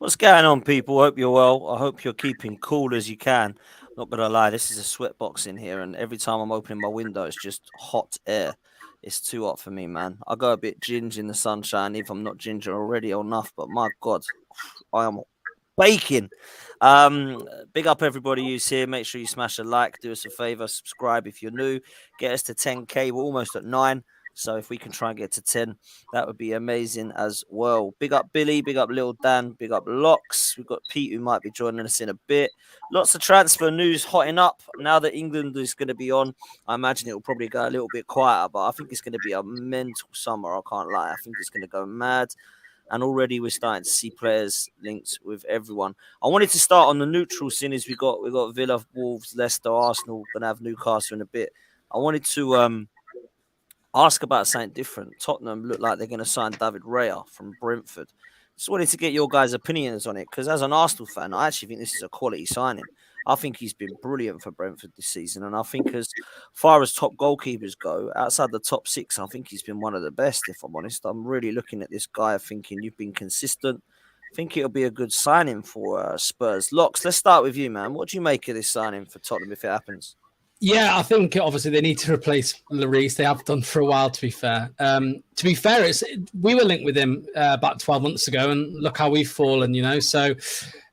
What's going on, people? Hope you're well. I hope you're keeping cool as you can. Not gonna lie, this is a sweatbox in here, and every time I'm opening my window, it's just hot air. It's too hot for me, man. I go a bit ginger in the sunshine if I'm not ginger already enough, but my God, I am baking. Big up everybody who's here. Make sure you smash a like, do us a favor, subscribe if you're new. Get us to 10k. We're almost at 9. So if we can try and get to 10, that would be amazing as well. Big up Billy, big up Little Dan, big up Locks. We've got Pete who might be joining us in a bit. Lots of transfer news hotting up. Now that England is going to be on, I imagine it will probably go a little bit quieter, but I think it's going to be a mental summer. I can't lie. I think it's going to go mad. And already we're starting to see players linked with everyone. I wanted to start on the neutral scene as we got Villa, Wolves, Leicester, Arsenal, gonna have Newcastle in a bit. I wanted to ask about something different. Tottenham look like they're going to sign David Raya from Brentford. Just wanted to get your guys' opinions on it because as an Arsenal fan, I actually think this is a quality signing. I think he's been brilliant for Brentford this season, and I think as far as top goalkeepers go, outside the top 6, I think he's been one of the best, if I'm honest. I'm really looking at this guy thinking you've been consistent. I think it'll be a good signing for Spurs. Locks, let's start with you, man. What do you make of this signing for Tottenham if it happens? Yeah, I think obviously they need to replace Lloris. They have done for a while, to be fair. We were linked with him about 12 months ago, and look how we've fallen, So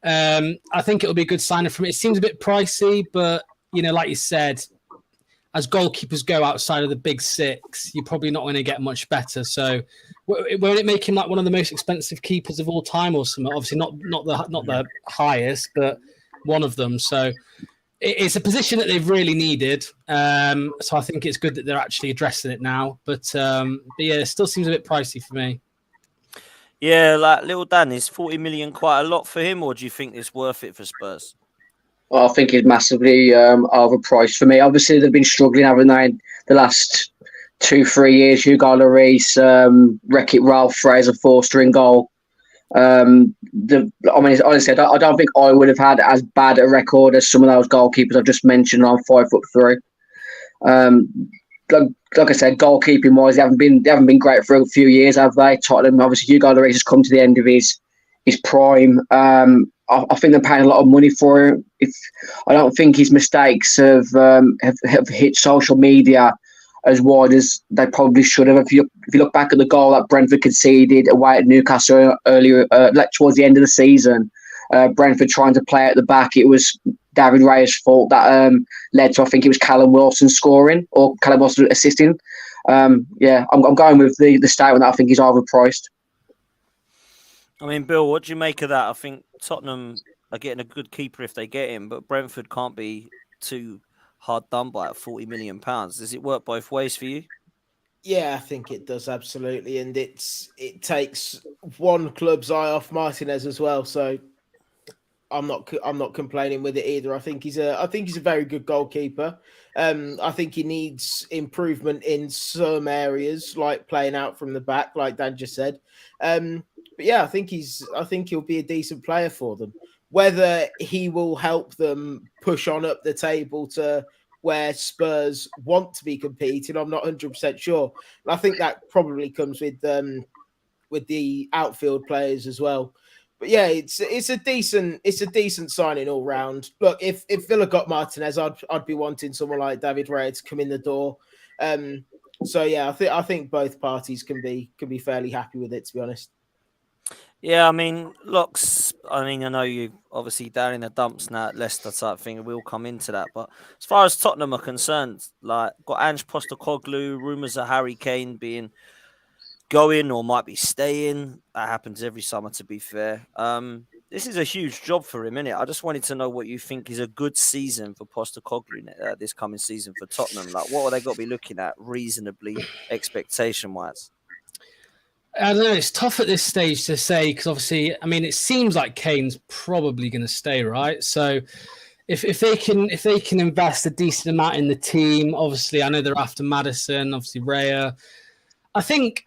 I think it'll be a good signing from it. It seems a bit pricey, but, like you said, as goalkeepers go outside of the big 6, you're probably not going to get much better. So won't it make him like one of the most expensive keepers of all time or something? Obviously not the highest, but one of them. So it's a position that they've really needed. So I think it's good that they're actually addressing it now. But yeah, it still seems a bit pricey for me. Yeah, like Little Dan, is 40 million quite a lot for him, or do you think it's worth it for Spurs? Well, I think it's massively overpriced for me. Obviously, they've been struggling, haven't they, the last 2-3 years. Hugo Lloris, Wreck-It Ralph, Fraser Forster in goal. Honestly, I don't think I would have had as bad a record as some of those goalkeepers I've just mentioned on 5'3". Like I said, goalkeeping wise, they haven't been great for a few years, have they? Tottenham, obviously, Hugo Lloris has come to the end of his prime. I think they're paying a lot of money for him. I don't think his mistakes have hit social media as wide as they probably should have. If you look back at the goal that Brentford conceded away at Newcastle earlier, towards the end of the season, Brentford trying to play at the back, it was David Raya's fault that led to, I think it was Callum Wilson scoring or Callum Wilson assisting. I'm going with the statement that I think is overpriced. I mean, Bill, what do you make of that? I think Tottenham are getting a good keeper if they get him, but Brentford can't be too hard done by at £40 million. Does it work both ways for you? Yeah, I think it does, absolutely. And it takes one club's eye off Martinez as well. So I'm not complaining with it either. I think he's a very good goalkeeper. I think he needs improvement in some areas, like playing out from the back, like Dan just said. But yeah, I think he'll be a decent player for them. Whether he will help them push on up the table to where Spurs want to be competing, I'm not 100% sure. And I think that probably comes with the outfield players as well. But yeah, it's a decent signing all round. Look, if Villa got Martinez, I'd be wanting someone like David Raya to come in the door. So yeah, I think both parties can be fairly happy with it, to be honest. Yeah, I mean, Locks, I know you obviously down in the dumps now at Leicester type thing. We'll come into that. But as far as Tottenham are concerned, like, got Ange Postecoglou, rumours of Harry Kane going or might be staying. That happens every summer, to be fair. This is a huge job for him, isn't it? I just wanted to know what you think is a good season for Postecoglou this coming season for Tottenham. Like, what are they got to be looking at reasonably, expectation-wise? I don't know. It's tough at this stage to say because obviously, it seems like Kane's probably going to stay, right? So, if they can invest a decent amount in the team, obviously, I know they're after Maddison, obviously Raya. I don't think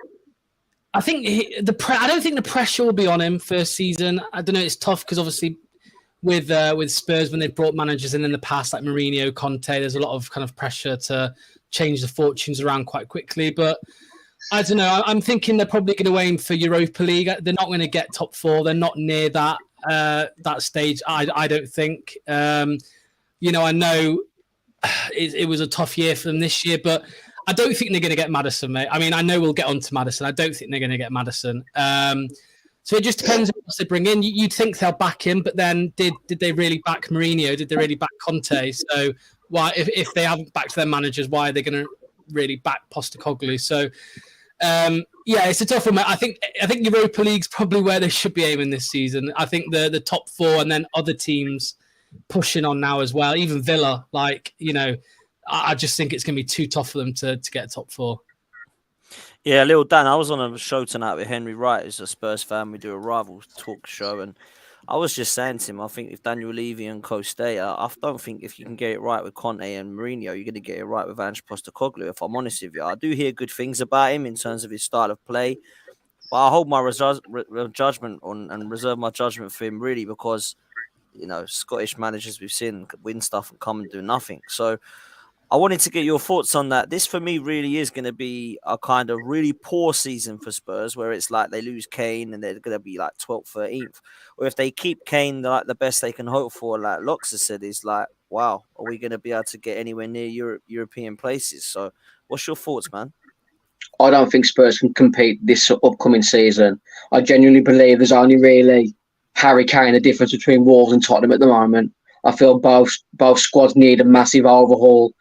the pressure will be on him first season. I don't know. It's tough because obviously with Spurs when they've brought managers in the past like Mourinho, Conte, there's a lot of kind of pressure to change the fortunes around quite quickly, but. I don't know. I'm thinking they're probably going to aim for Europa League. They're not going to get top 4. They're not near that. that stage. I don't think. I know it was a tough year for them this year, but I don't think they're going to get Maddison, mate. I mean, I know we'll get on to Maddison. I don't think they're going to get Maddison. So it just depends on what they bring in. You'd think they'll back him, but then did they really back Mourinho? Did they really back Conte? So why, if they haven't backed their managers, why are they going to really back Postecoglou? So it's a tough one. I think Europa League's probably where they should be aiming this season. I think the top four and then other teams pushing on now as well. Even Villa, I just think it's going to be too tough for them to get top four. Yeah, little Dan, I was on a show tonight with Henry Wright, who's a Spurs fan. We do a rival talk show, and I was just saying to him, I think if Daniel Levy and Co stay, I don't think if you can get it right with Conte and Mourinho, you're going to get it right with Ange Postecoglou, if I'm honest with you. I do hear good things about him in terms of his style of play, but I hold my judgment on and reserve my judgment for him, really, because, Scottish managers we've seen win stuff and come and do nothing. So I wanted to get your thoughts on that. This, for me, really is going to be a kind of really poor season for Spurs, where it's like they lose Kane and they're going to be like 12th, 13th. Or if they keep Kane, like the best they can hope for, like Lox has said, is like, wow, are we going to be able to get anywhere near European places? So what's your thoughts, man? I don't think Spurs can compete this upcoming season. I genuinely believe there's only really Harry Kane the difference between Wolves and Tottenham at the moment. I feel both squads need a massive overhaul.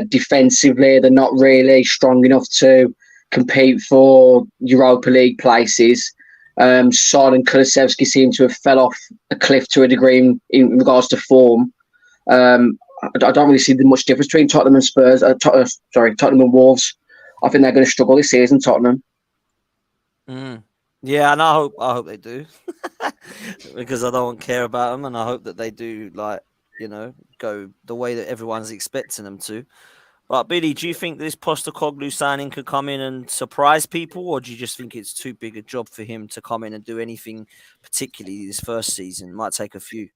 Defensively, they're not really strong enough to compete for Europa League places. Son and Kulusevski seem to have fell off a cliff to a degree in regards to form. I don't really see much difference between Tottenham and Spurs. Tottenham and Wolves. I think they're going to struggle this season, Tottenham. Yeah, and I hope they do, because I don't care about them, and I hope that they do, go the way that everyone's expecting them to. But Billy, do you think this Postecoglou signing could come in and surprise people, or do you just think it's too big a job for him to come in and do anything, particularly this first season? It might take a few.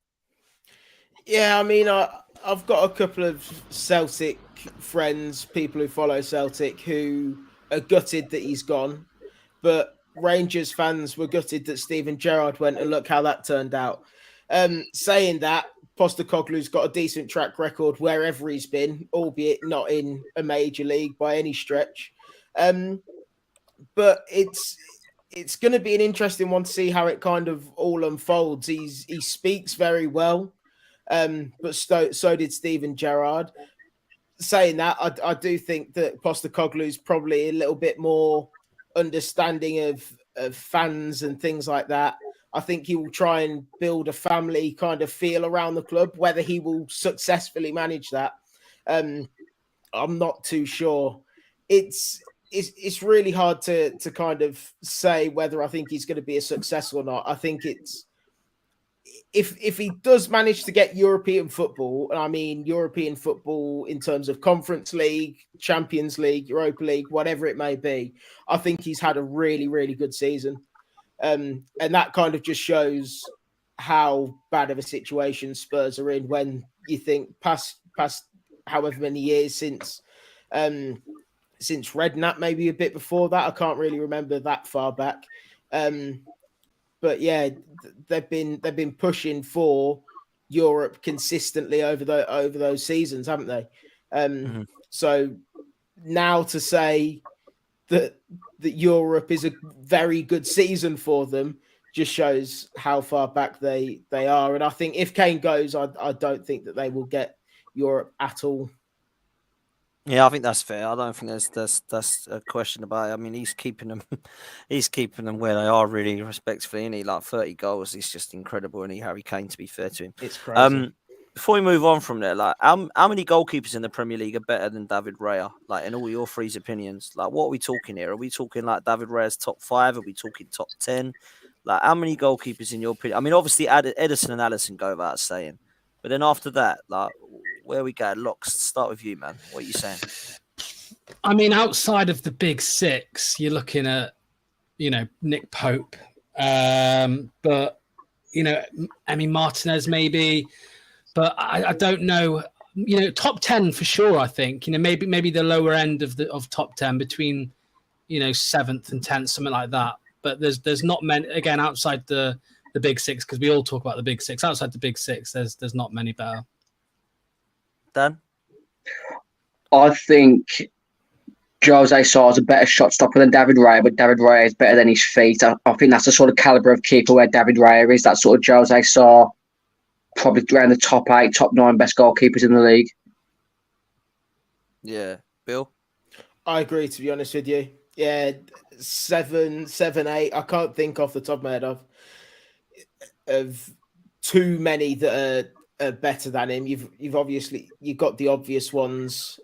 Yeah, I mean, I've got a couple of Celtic friends, people who follow Celtic, who are gutted that he's gone, but Rangers fans were gutted that Steven Gerrard went, and look how that turned out. Saying that, Postecoglou's got a decent track record wherever he's been, albeit not in a major league by any stretch. But it's going to be an interesting one to see how it kind of all unfolds. He speaks very well, but so did Steven Gerrard. Saying that, I do think that Postecoglou's probably a little bit more understanding of fans and things like that. I think he will try and build a family kind of feel around the club. Whether he will successfully manage that, I'm not too sure. It's really hard to kind of say whether I think he's going to be a success or not. I think it's if he does manage to get European football, and I mean European football in terms of Conference League, Champions League, Europa League, whatever it may be, I think he's had a really, really good season. And that kind of just shows how bad of a situation Spurs are in when you think past however many years since Redknapp, maybe a bit before that. I can't really remember that far back. But yeah, they've been pushing for Europe consistently over those seasons, haven't they? So now to say that Europe is a very good season for them just shows how far back they are. And I think if Kane goes, I don't think that they will get Europe at all. Yeah, I think that's fair. I don't think that's a question about it. I mean, he's keeping them where they are, really, respectfully. And he 30 goals. He's just incredible. And Harry Kane, to be fair to him, it's crazy. Before we move on from there, how many goalkeepers in the Premier League are better than David Raya? In all your three's opinions, what are we talking here? Are we talking David Raya's top 5? Are we talking top 10? How many goalkeepers in your opinion? I mean, obviously Ederson and Alisson go without saying, but then after that, where we go, Lox, start with you, man. What are you saying? I mean, outside of the big six, you're looking at, Nick Pope, but Martinez maybe. But I don't know, top 10 for sure, I think. Maybe the lower end of top 10 between, 7th and 10th, something like that. But there's not many, again, outside the the big six, because we all talk about the big six. Outside the big six, there's not many better. Dan? I think Jose Sarr is a better shot stopper than David Raya, but David Raya is better than his feet. I think that's the sort of calibre of keeper where David Raya is. That sort of Jose Sarr, probably around the top 8, top 9 best goalkeepers in the league. Yeah. Bill? I agree, to be honest with you. Yeah, 7, 8. I can't think off the top of my head of too many that are better than him. You've obviously got the obvious ones,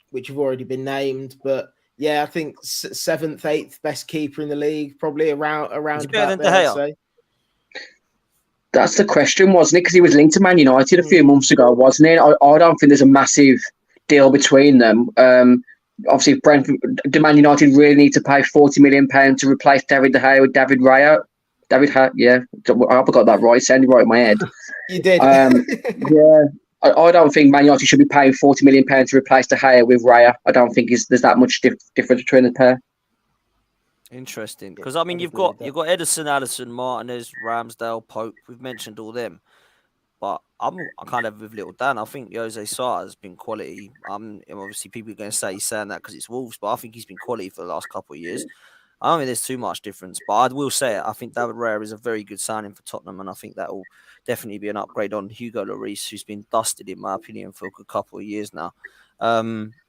which have already been named, but yeah, I think 7th, 8th best keeper in the league, probably around better about than there, De I'd Gea? say. That's the question, wasn't it? Because he was linked to Man United a few months ago, wasn't it? I don't think there's a massive deal between them. Obviously, do Man United really need to pay £40 million to replace David De Gea with David Raya? Yeah, I hope I got that right. It sounded right in my head. You did. Yeah, I don't think Man United should be paying £40 million to replace De Gea with Raya. I don't think there's that much difference between the pair. Interesting, because I mean you've got Edison, Allison, Martinez, Ramsdale, Pope. We've mentioned all them, but I'm kind of with little Dan. I think Jose Sarr has been quality. Obviously people are going to say he's saying that because it's Wolves, but I think he's been quality for the last couple of years. I don't think there's too much difference, but I will say it. I think David Raya is a very good signing for Tottenham, and I think that will definitely be an upgrade on Hugo Lloris, who's been dusted, in my opinion, for a good couple of years now.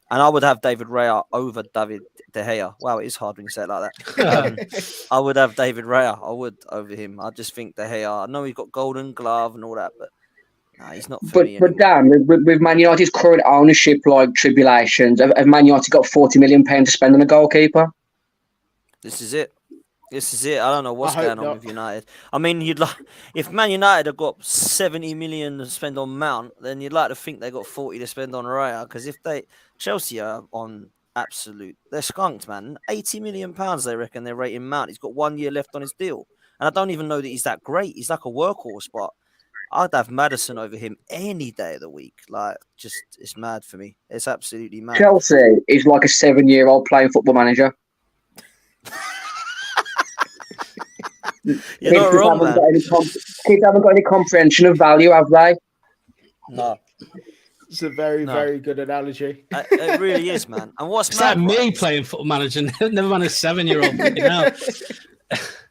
And I would have David Raya over David De Gea. Wow, it is hard when you say it like that. I would have David Raya. I would over him. I just think De Gea. I know he's got Golden Glove and all that, but nah, he's not for me anymore. But Dan, with Man United's current ownership, like tribulations, have Man United got £40 million to spend on a goalkeeper? This is it. I don't know what's going on with United. I mean, if Man United have got 70 million to spend on Mount, then you'd like to think they got 40 to spend on Raya. Because if Chelsea are on they're skunked, man. £80 million they reckon they're rating Mount. He's got 1 year left on his deal, and I don't even know that he's that great. He's like a workhorse, but I'd have Maddison over him any day of the week. Like, just it's mad for me. It's absolutely mad. Chelsea is like a 7-year-old playing Football Manager. You're not wrong, man. Kids haven't got any comprehension of value, have they? No. It's a very good analogy. It really is, man. And what's it's mad? Like me playing Football Manager, never mind a 7-year-old.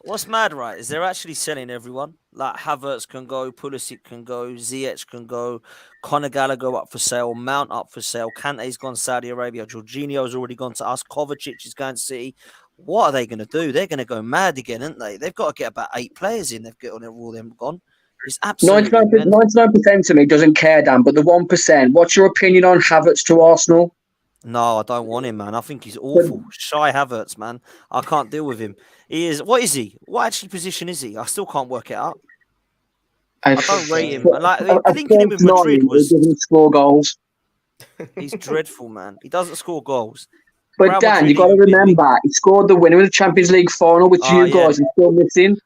What's mad, right, is they're actually selling everyone. Like Havertz can go, Pulisic can go, Ziyech can go, Conor Gallagher up for sale, Mount up for sale, Kante's gone Saudi Arabia, Jorginho's already gone to us, Kovacic is going to City. What are they going to do? They're going to go mad again, aren't they? They've got to get about 8 players in. They've got all them gone. It's absolutely 99% to me doesn't care, Dan, but the 1%, what's your opinion on Havertz to Arsenal? No, I don't want him, man. I think he's awful. Shy Havertz, man. I can't deal with him. He is. What is he? What actually position is he? I still can't work it out. I don't rate him. Like linking him with Madrid was. He doesn't score goals. He's dreadful, man. He doesn't score goals. But Real Dan, Madrid, you got to remember, he scored the winner of the Champions League final, which you guys are still missing.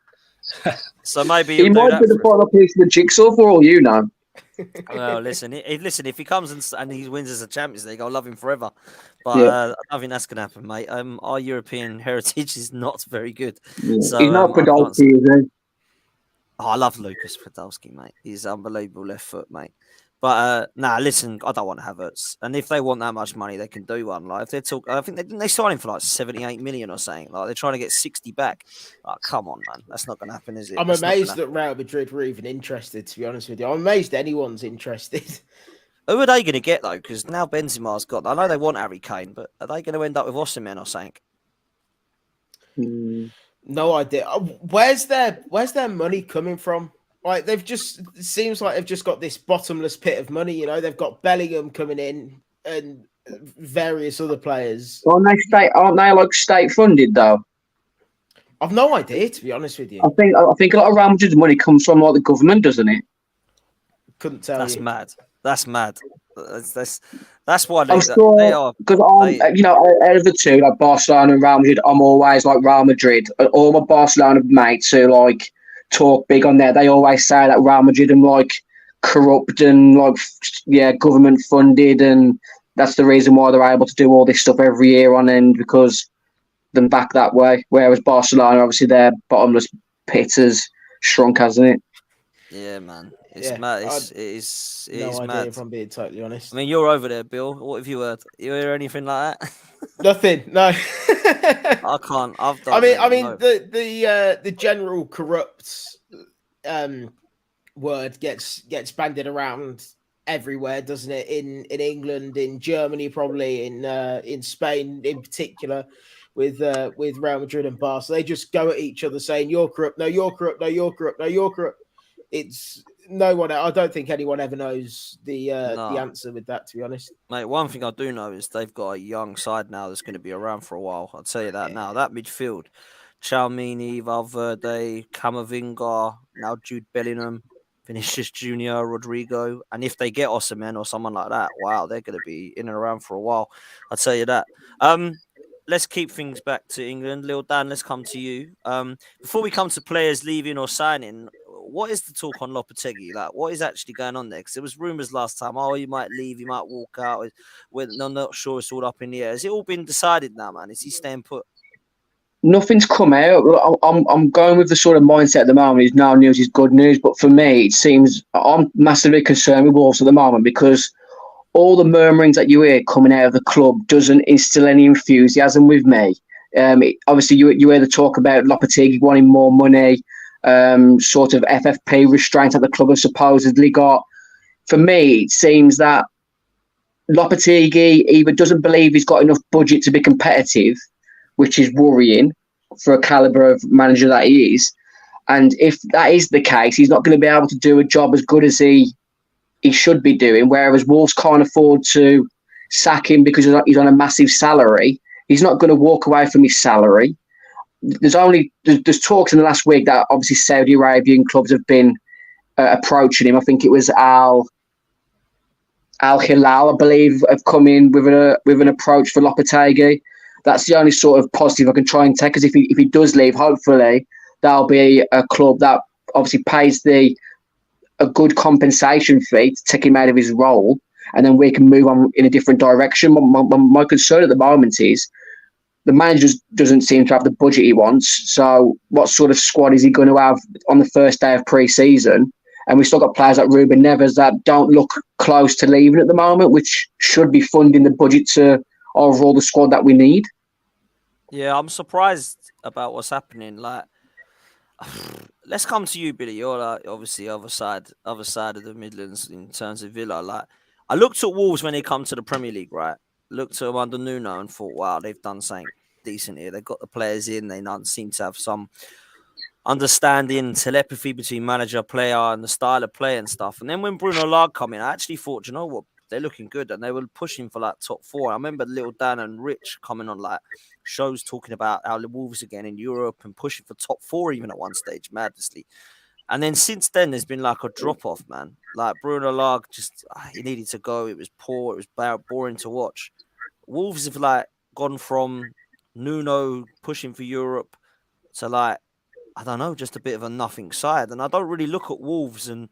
So maybe he might be the final piece of the jigsaw for all you know. Well, listen. If he comes and he wins as a Champions League, I'll love him forever. But I don't think that's gonna happen, mate. Our European heritage is not very good. Yeah. So, he's not Podolski, is he? Oh, I love Lucas Podolski, mate. He's unbelievable left foot, mate. But listen, I don't want Havertz. And if they want that much money, they can do one. Like if they're talking, I think they signed him for like 78 million or something. Like they're trying to get 60 back. Like, come on, man, that's not going to happen, is it? I'm amazed that Real Madrid were even interested. To be honest with you, I'm amazed anyone's interested. Who are they going to get though? Because now Benzema's got. I know they want Harry Kane, but are they going to end up with Osimhen or something? No idea. Where's their money coming from? Like it seems like they've just got this bottomless pit of money. You know, they've got Bellingham coming in and various other players. Aren't they like state funded though? I've no idea, to be honest with you. I think a lot of Real Madrid's money comes from like the government, doesn't it? Couldn't tell. That's mad. That's mad. That's why they are. Because out of the two, like Barcelona and Real Madrid, I'm always like Real Madrid. All my Barcelona mates who like talk big on there, they always say that Real Madrid are like corrupt and like government funded, and that's the reason why they're able to do all this stuff every year on end, because them back that way. Whereas Barcelona, obviously, they're bottomless pitters. shrunk, hasn't it? Yeah, man. It's mad. It is No idea mad. if I'm being totally honest. I mean, you're over there, Bill. What have you heard? You hear anything like that? Nothing. No. I can't. I mean, the general corrupt word gets bandied around everywhere, doesn't it? In England, in Germany, probably in Spain in particular, with Real Madrid and Barca. They just go at each other saying, "You're corrupt. No, you're corrupt. No, you're corrupt. No, you're corrupt." It's no one. I don't think anyone ever knows the answer with that. To be honest, mate. One thing I do know is they've got a young side now that's going to be around for a while. I'll tell you that now. That midfield, Chalmini, Valverde, Camavinga, now Jude Bellingham, Vinicius Junior, Rodrigo, and if they get Osimhen or someone like that, wow, they're going to be in and around for a while. I'll tell you that. Let's keep things back to England. Lil Dan, let's come to you. Before we come to players leaving or signing, what is the talk on Lopetegui? Like, what is actually going on there? Because there was rumours last time, he might leave, he might walk out. I'm not sure, it's all up in the air. Has it all been decided now, man? Is he staying put? Nothing's come out. I'm going with the sort of mindset at the moment is no news is good news. But for me, it seems I'm massively concerned with Wolves at the moment because all the murmurings that you hear coming out of the club doesn't instill any enthusiasm with me. Obviously, you hear the talk about Lopetegui wanting more money, sort of FFP restraint that the club has supposedly got. For me, it seems that Lopetegui either doesn't believe he's got enough budget to be competitive, which is worrying for a calibre of manager that he is. And if that is the case, he's not going to be able to do a job as good as he should be doing, whereas Wolves can't afford to sack him because he's on a massive salary. He's not going to walk away from his salary. There's talks in the last week that obviously Saudi Arabian clubs have been approaching him. I think it was Al Hilal, I believe, have come in with an approach for Lopetegui. That's the only sort of positive I can try and take, because if he does leave, hopefully there'll be a club that obviously pays a good compensation fee to take him out of his role, and then we can move on in a different direction. My concern at the moment is the manager doesn't seem to have the budget he wants. So what sort of squad is he going to have on the first day of pre-season? And we've still got players like Ruben Neves that don't look close to leaving at the moment, which should be funding the budget to overall the squad that we need. Yeah, I'm surprised about what's happening. Like, let's come to you, Billy. You're obviously other side of the Midlands in terms of Villa. Like, I looked at Wolves when they come to the Premier League, right? Looked at them under Nuno and thought, wow, they've done something decent here. They've got the players in. They seem to have some understanding, telepathy between manager, player, and the style of play and stuff. And then when Bruno Lage come in, I actually thought, you know what? They're looking good, and they were pushing for like top 4. I remember Little Dan and Rich coming on like shows talking about how the Wolves are getting in Europe and pushing for top 4 even at one stage, madly. And then since then, there's been like a drop off, man. Like Bruno Lage just he needed to go. It was poor. It was boring to watch. Wolves have like gone from Nuno pushing for Europe to like, I don't know, just a bit of a nothing side. And I don't really look at Wolves and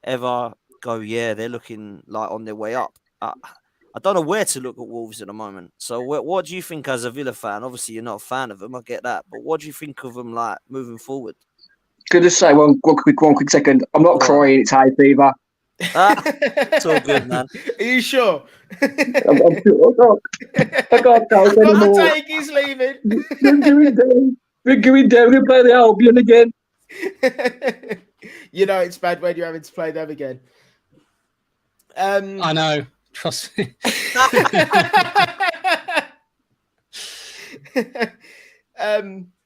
ever go, yeah, they're looking like on their way up. I don't know where to look at Wolves at the moment. So what do you think as a Villa fan? Obviously, you're not a fan of them. I get that. But what do you think of them like moving forward? Could I just say one quick second? I'm not crying. It's hay fever. It's all good, man. Are you sure? I can't tell anymore. Lopetegui's leaving. We're going down and play the Albion again. You know it's bad when you're having to play them again. I know. Trust me.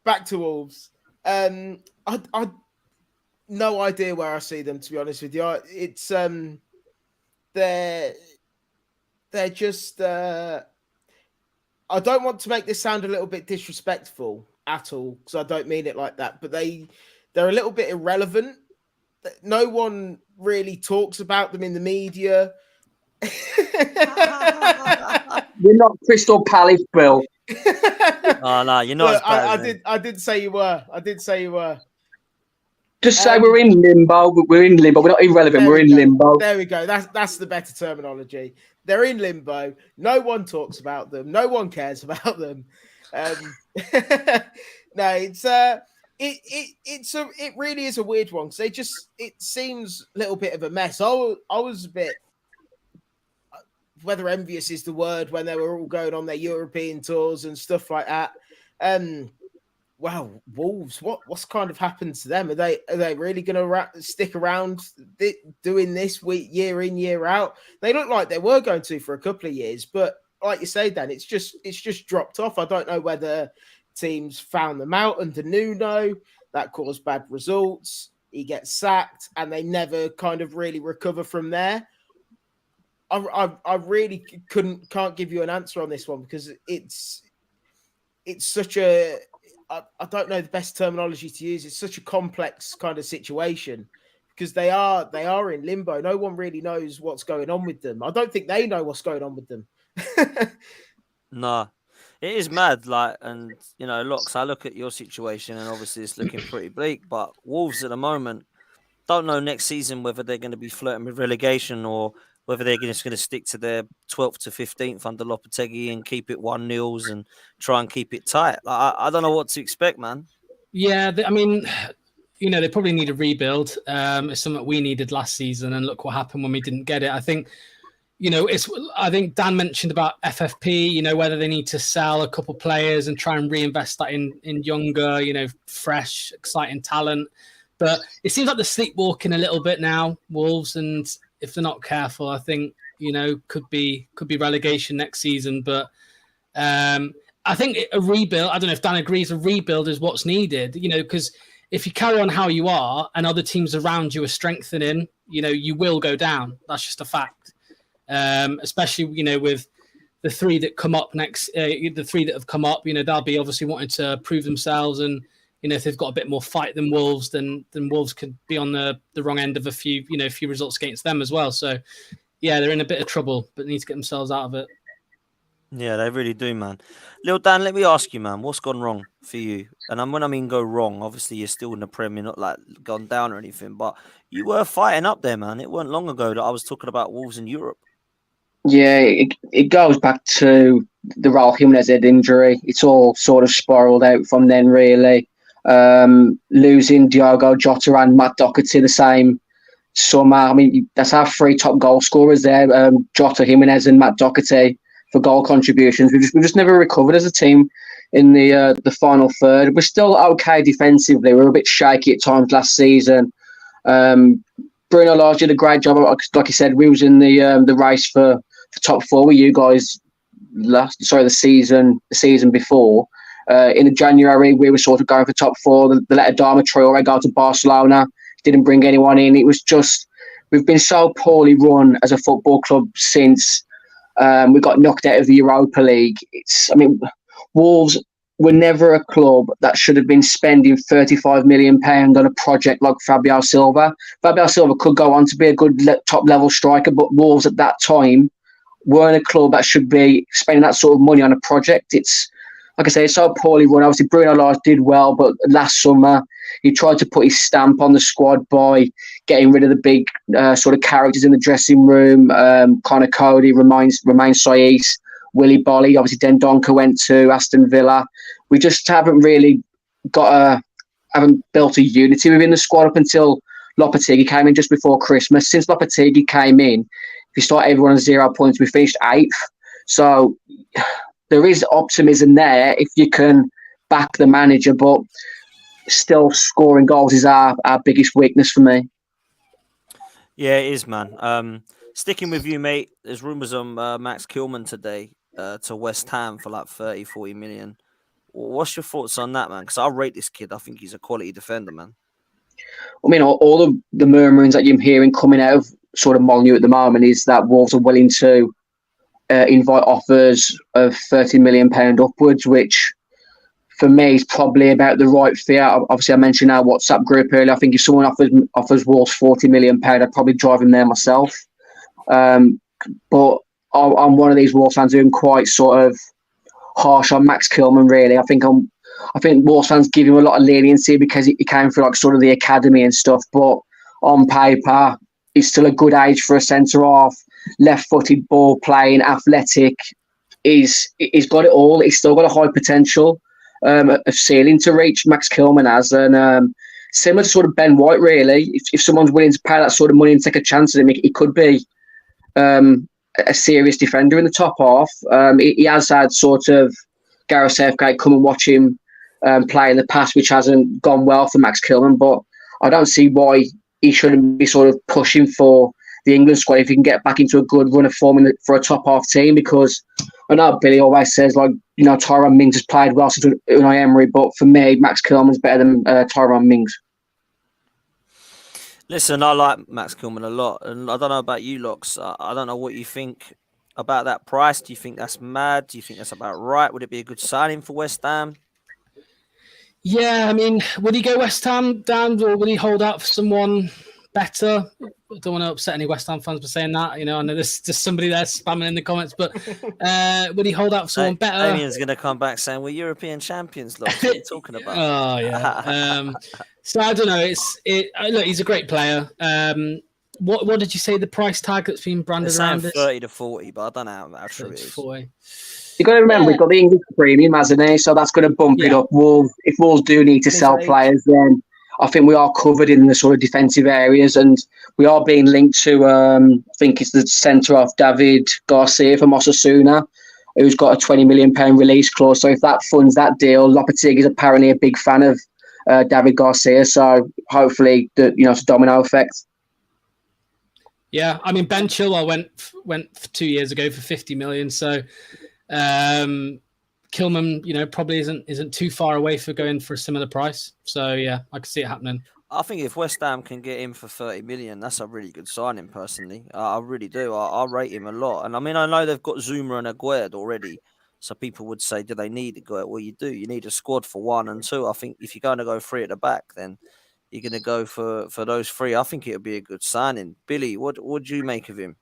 Back to Wolves. I no idea where I see them, to be honest with you. It's they're just I don't want to make this sound a little bit disrespectful at all, because I don't mean it like that, but they're a little bit irrelevant. No one really talks about them in the media. You're not Crystal Palace, Bill. Oh no, you're not. Look, I did say you were. I did say you were. Just say we're in limbo. We're in limbo. We're not irrelevant. We're in limbo. There we go. That's the better terminology. They're in limbo. No one talks about them. No one cares about them. No, it's It really is a weird one because it seems a little bit of a mess. I was a bit, whether envious is the word, when they were all going on their European tours and stuff like that. Wow, Wolves, what's kind of happened to them? Are they really going to stick around doing this week, year in, year out? They look like they were going to for a couple of years, but like you say, Dan, it's just dropped off. I don't know whether teams found them out under Nuno, that caused bad results. He gets sacked, and they never kind of really recover from there. I really can't give you an answer on this one because it's such a, I don't know the best terminology to use. It's such a complex kind of situation because they are in limbo. No one really knows what's going on with them. I don't think they know what's going on with them. No, it is mad. Like, and Locks, I look at your situation, and obviously it's looking pretty bleak. But Wolves at the moment don't know next season whether they're going to be flirting with relegation or whether they're just going to stick to their 12th to 15th under Lopetegui and keep it 1-0 and try and keep it tight. Like, I don't know what to expect, man. Yeah, I mean, they probably need a rebuild. It's something we needed last season, and look what happened when we didn't get it. I think, I think Dan mentioned about FFP, whether they need to sell a couple players and try and reinvest that in younger, fresh, exciting talent. But it seems like they're sleepwalking a little bit now, Wolves, and if they're not careful, I think, could be relegation next season. But I think a rebuild, I don't know if Dan agrees, a rebuild is what's needed, because if you carry on how you are and other teams around you are strengthening, you will go down. That's just a fact. Especially, with the three that come up next, the three that have come up, they'll be obviously wanting to prove themselves. And, if they've got a bit more fight than Wolves, then Wolves could be on the wrong end of a few results against them as well. So, yeah, they're in a bit of trouble, but need to get themselves out of it. Yeah, they really do, man. Little Dan, let me ask you, man, what's gone wrong for you? And when I mean go wrong, obviously you're still in the Premier, not like gone down or anything, but you were fighting up there, man. It weren't long ago that I was talking about Wolves in Europe. Yeah, it goes back to the Raul Jimenez head injury. It's all sort of spiraled out from then, really. Losing Diogo Jota and Matt Doherty the same summer. I mean, that's our three top goal scorers there. Jota, Jimenez, and Matt Doherty for goal contributions. We just never recovered as a team in the final third. We're still okay defensively. We were a bit shaky at times last season. Bruno Lage did a great job. Like I said, we was in the race for top four with you guys the season before. In January, we were sort of going for top four. They let Adama Traore go to Barcelona. Didn't bring anyone in. It was just, we've been so poorly run as a football club since we got knocked out of the Europa League. Wolves were never a club that should have been spending £35 million on a project like Fabio Silva. Fabio Silva could go on to be a good top-level striker, but Wolves at that time weren't a club that should be spending that sort of money on a project. It's, like I say, it's so poorly run. Obviously, Bruno Lage did well, but last summer he tried to put his stamp on the squad by getting rid of the big sort of characters in the dressing room. Connor Cody, Romain Saiss, Willy Bolly. Obviously, Dendoncker went to Aston Villa. We just haven't really haven't built a unity within the squad up until Lopetegui came in just before Christmas. Since Lopetegui came in, if you start everyone on 0 points, we finished 8th. So there is optimism there if you can back the manager, but still scoring goals is our biggest weakness for me. Yeah, it is, man. Sticking with you, mate, there's rumours on Max Kilman today to West Ham for like 30-40 million. What's your thoughts on that, man? Because I rate this kid. I think he's a quality defender, man. I mean, all of the murmurings that you're hearing coming out of sort of Molyneux at the moment is that Wolves are willing to invite offers of £30 million upwards, which for me is probably about the right fee. Obviously, I mentioned our WhatsApp group earlier. I think if someone offers Wolves £40 million, I'd probably drive him there myself. But I'm one of these Wolves fans who am quite sort of harsh on Max Kilman, really. I think Wolves fans give him a lot of leniency because he came through like sort of the academy and stuff. But on paper, he's still a good age for a centre-half, left-footed, ball-playing, athletic. He's got it all. He's still got a high potential. a ceiling to reach. Max Kilman has, and similar to sort of Ben White, really. If someone's willing to pay that sort of money and take a chance at him, he could be a serious defender in the top half. He has had sort of Gareth Southgate come and watch him play in the past, which hasn't gone well for Max Kilman, but I don't see why he shouldn't be sort of pushing for the England squad if he can get back into a good run of form for a top half team, because I know Billy always says, like, Tyrone Mings has played well since Unai Emery, but for me, Max Kilman's better than Tyrone Mings. Listen, I like Max Kilman a lot, and I don't know about you, Locks. I don't know what you think about that price. Do you think that's mad? Do you think that's about right? Would it be a good signing for West Ham? Yeah, I mean, would he go West Ham, Dan, or would he hold out for someone better? I don't want to upset any West Ham fans by saying that. I know there's just somebody there spamming in the comments, but would he hold out for someone better? Damien's going to come back saying, we're European champions, Locks. What are you talking about? Oh, yeah. So I don't know. Look, he's a great player. What did you say the price tag that's been branded around this? 30 to 40, but I don't know how true it is. 40. You've got to remember, we've got the English premium, hasn't he? So that's going to bump it up. If Wolves do need to sell players, then I think we are covered in the sort of defensive areas, and we are being linked to, I think it's the centre-half, David Garcia from Osasuna, who's got a £20 million release clause. So if that funds that deal, Lopetegui is apparently a big fan of David Garcia. So hopefully, it's a domino effect. Yeah, I mean, Ben Chilwell went 2 years ago for 50 million. So Kilman, probably isn't too far away for going for a similar price. So yeah, I can see it happening. I think if West Ham can get him for 30 million, that's a really good signing, personally. I really do. I rate him a lot. And I mean, I know they've got Zuma and Aguerd already. So people would say, do they need Aguerd? Well, you do. You need a squad for 1 and 2. I think if you're going to go 3 at the back, then you're going to go for those 3. I think it would be a good signing. Billy, what do you make of him?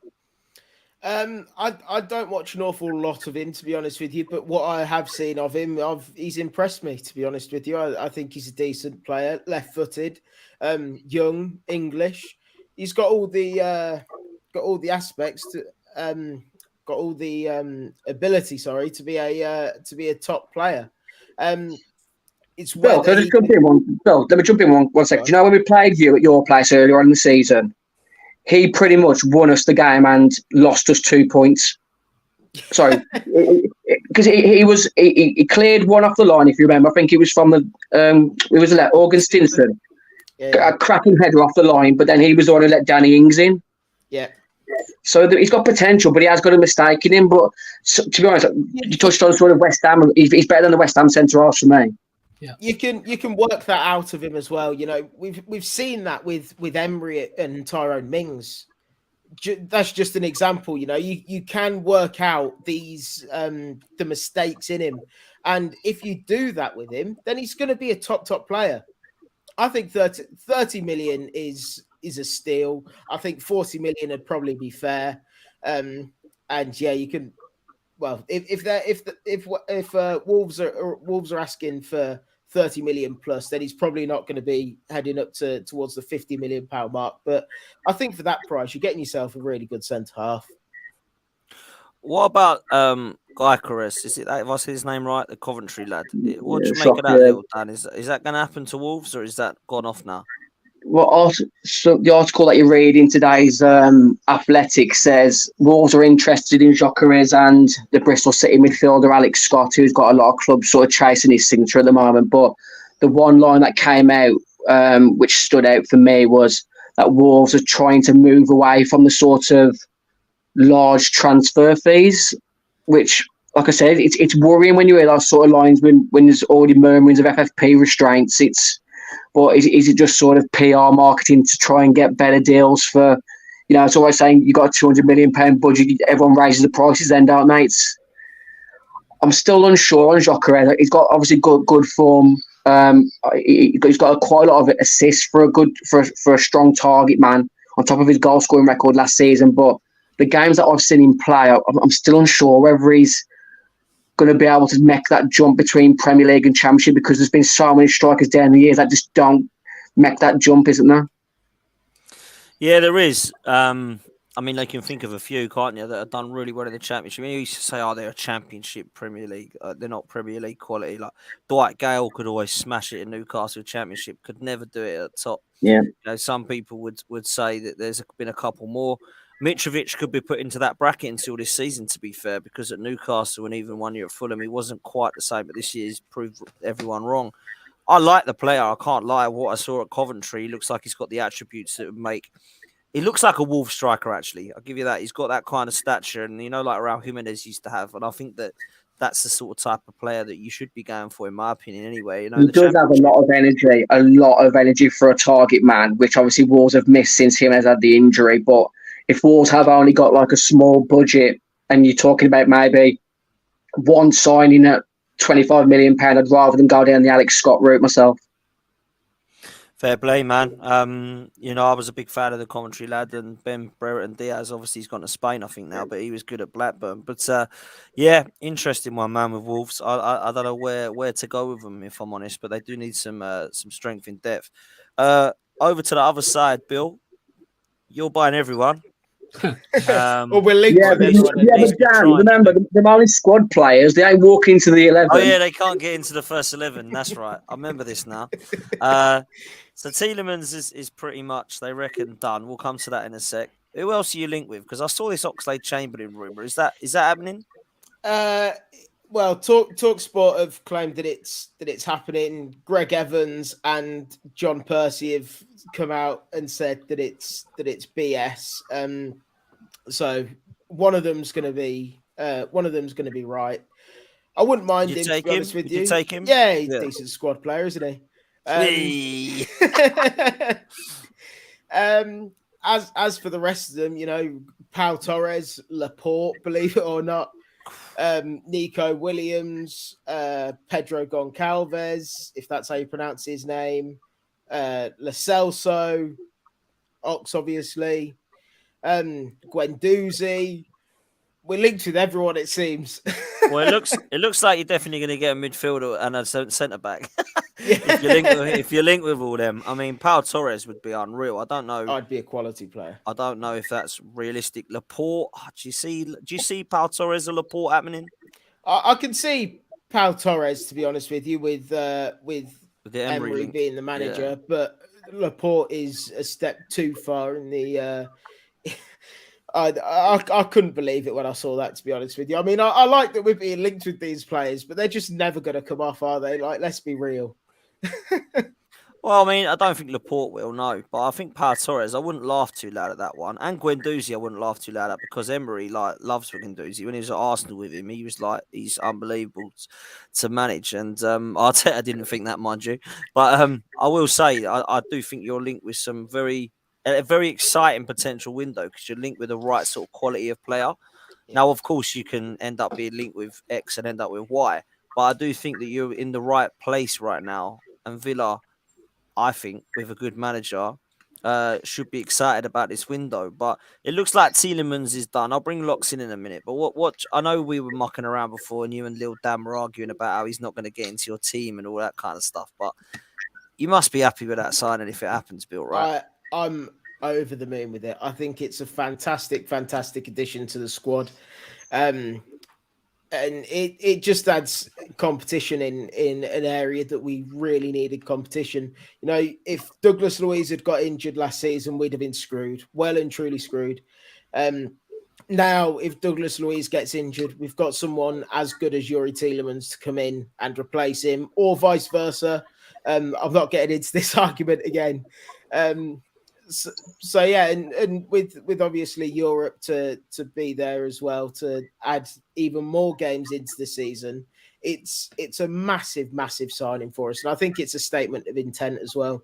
I don't watch an awful lot of him, to be honest with you, but what I have seen of him, he's impressed me, to be honest with you. I think he's a decent player, left-footed, young, English. He's got all the aspects, got all the ability, to be a top player. It's Bill, can I just jump in one? Bill, let me jump in one second. Do you know when we played you at your place earlier on in the season? He pretty much won us the game and lost us 2 points. Sorry, because he cleared one off the line. If you remember, I think it was from Organ Stinson, a cracking header off the line. But then he was the one who let Danny Ings in. Yeah. So he's got potential, but he has got a mistake in him. But to be honest, you touched on sort of West Ham. He's better than the West Ham centre half for me. Yeah. You can work that out of him as well. We've seen that with Emery and Tyrone Mings. That's just an example. You can work out these the mistakes in him, and if you do that with him, then he's going to be a top player. I think 30 million is a steal. I think 40 million would probably be fair. And yeah, you can. Well, if Wolves are asking for 30 million plus, then he's probably not going to be heading up towards the 50 million pound mark. But I think for that price, you're getting yourself a really good centre half. What about Gyökeres? Is it that, if I say his name right, the Coventry lad? What do you make of that, little Dan? Is that going to happen to Wolves, or is that gone off now? Well, so the article that you read in today's Athletic says Wolves are interested in Gyökeres and the Bristol City midfielder Alex Scott, who's got a lot of clubs sort of chasing his signature at the moment. But the one line that came out, which stood out for me, was that Wolves are trying to move away from the sort of large transfer fees, which, like I said, it's worrying when you hear those sort of lines when there's already murmurings of FFP restraints. But is it just sort of PR marketing to try and get better deals for, it's always saying you got a £200 million budget, everyone raises the prices then, don't they? I'm still unsure on Gyökeres. He's got obviously good form. He's got quite a lot of assists for a strong target man on top of his goal scoring record last season. But the games that I've seen him play, I'm still unsure whether he's going to be able to make that jump between Premier League and Championship, because there's been so many strikers down the years that just don't make that jump, isn't there? Yeah, there is. I mean, they can think of a few, can't you, that have done really well in the Championship. I mean, you used to say, "Oh, they're a Championship Premier League. They're not Premier League quality." Like Dwight Gale could always smash it in Newcastle Championship, could never do it at top. Yeah. Some people would say that there's been a couple more. Mitrovic could be put into that bracket until this season, to be fair, because at Newcastle and even 1 year at Fulham, he wasn't quite the same. But this year's proved everyone wrong. I like the player. I can't lie. What I saw at Coventry, he looks like he's got the attributes that would make. He looks like a Wolves striker, actually. I'll give you that. He's got that kind of stature, and like Raul Jimenez used to have. And I think that's the sort of type of player that you should be going for, in my opinion. Anyway, He does have a lot of energy for a target man, which obviously Wolves have missed since him has had the injury. But if Wolves have only got like a small budget, and you're talking about maybe one signing at £25 million, I'd rather than go down the Alex Scott route myself. Fair play, man. I was a big fan of the Coventry lad, and Ben Brereton Diaz. Obviously, he's gone to Spain, I think, now, but he was good at Blackburn. But yeah, interesting one, man, with Wolves. I don't know where to go with them, if I'm honest, but they do need some strength in depth. Over to the other side, Bill. You're buying everyone. Well, we're linked with everyone. But Dan, remember, they're only squad players. They ain't walk into the 11. Oh, yeah, they can't get into the first 11. That's right. I remember this now. So Tielemans is pretty much, they reckon, done. We'll come to that in a sec. Who else are you linked with? Because I saw this Oxlade-Chamberlain rumour. Is that happening? Well, TalkSport have claimed that it's happening. Greg Evans and John Percy have come out and said that it's BS. So one of them's going to be right. I wouldn't mind him, to be honest with you. You take him? Yeah, he's a decent squad player, isn't he? As for the rest of them, Pau Torres, Laporte, believe it or not, Nico Williams, Pedro Goncalves, if that's how you pronounce his name, Lo Celso, Ox, obviously, Guendouzi. We're linked with everyone, it seems. Well, it looks like you're definitely going to get a midfielder and a centre back. if you're linked with all them. I mean, Pau Torres would be unreal. I don't know. I'd be a quality player. I don't know if that's realistic. Laporte, do you see Pau Torres or Laporte happening? I can see Pau Torres, to be honest with you, with the Emery being the manager, but Laporte is a step too far in the. I couldn't believe it when I saw that, to be honest with you. I mean, I like that we're being linked with these players, but they're just never going to come off, are they? Like, let's be real. Well, I mean, I don't think Laporte will, no. But I think Pau Torres, I wouldn't laugh too loud at that one. And Guendouzi, I wouldn't laugh too loud at, because Emery loves Guendouzi. When he was at Arsenal with him, he was he's unbelievable to manage. And Arteta didn't think that, mind you. But I will say, I do think you're linked with a very exciting potential window, because you're linked with the right sort of quality of player. Yeah. Now, of course, you can end up being linked with X and end up with Y. But I do think that you're in the right place right now. And Villa, I think, with a good manager, should be excited about this window. But it looks like Tielemans is done. I'll bring Locks in a minute. But what I know we were mucking around before, and you and Lil Dan were arguing about how he's not going to get into your team and all that kind of stuff. But you must be happy with that signing if it happens, Bill, right? I'm over the moon with it. I think it's a fantastic addition to the squad. And it just adds competition in an area that we really needed competition. If Douglas Luiz had got injured last season, we'd have been screwed, well and truly screwed. Now, if Douglas Luiz gets injured, we've got someone as good as Youri Tielemans to come in and replace him, or vice versa. I'm not getting into this argument again. So yeah, and with obviously Europe to be there as well, to add even more games into the season, it's a massive signing for us, and I think it's a statement of intent as well.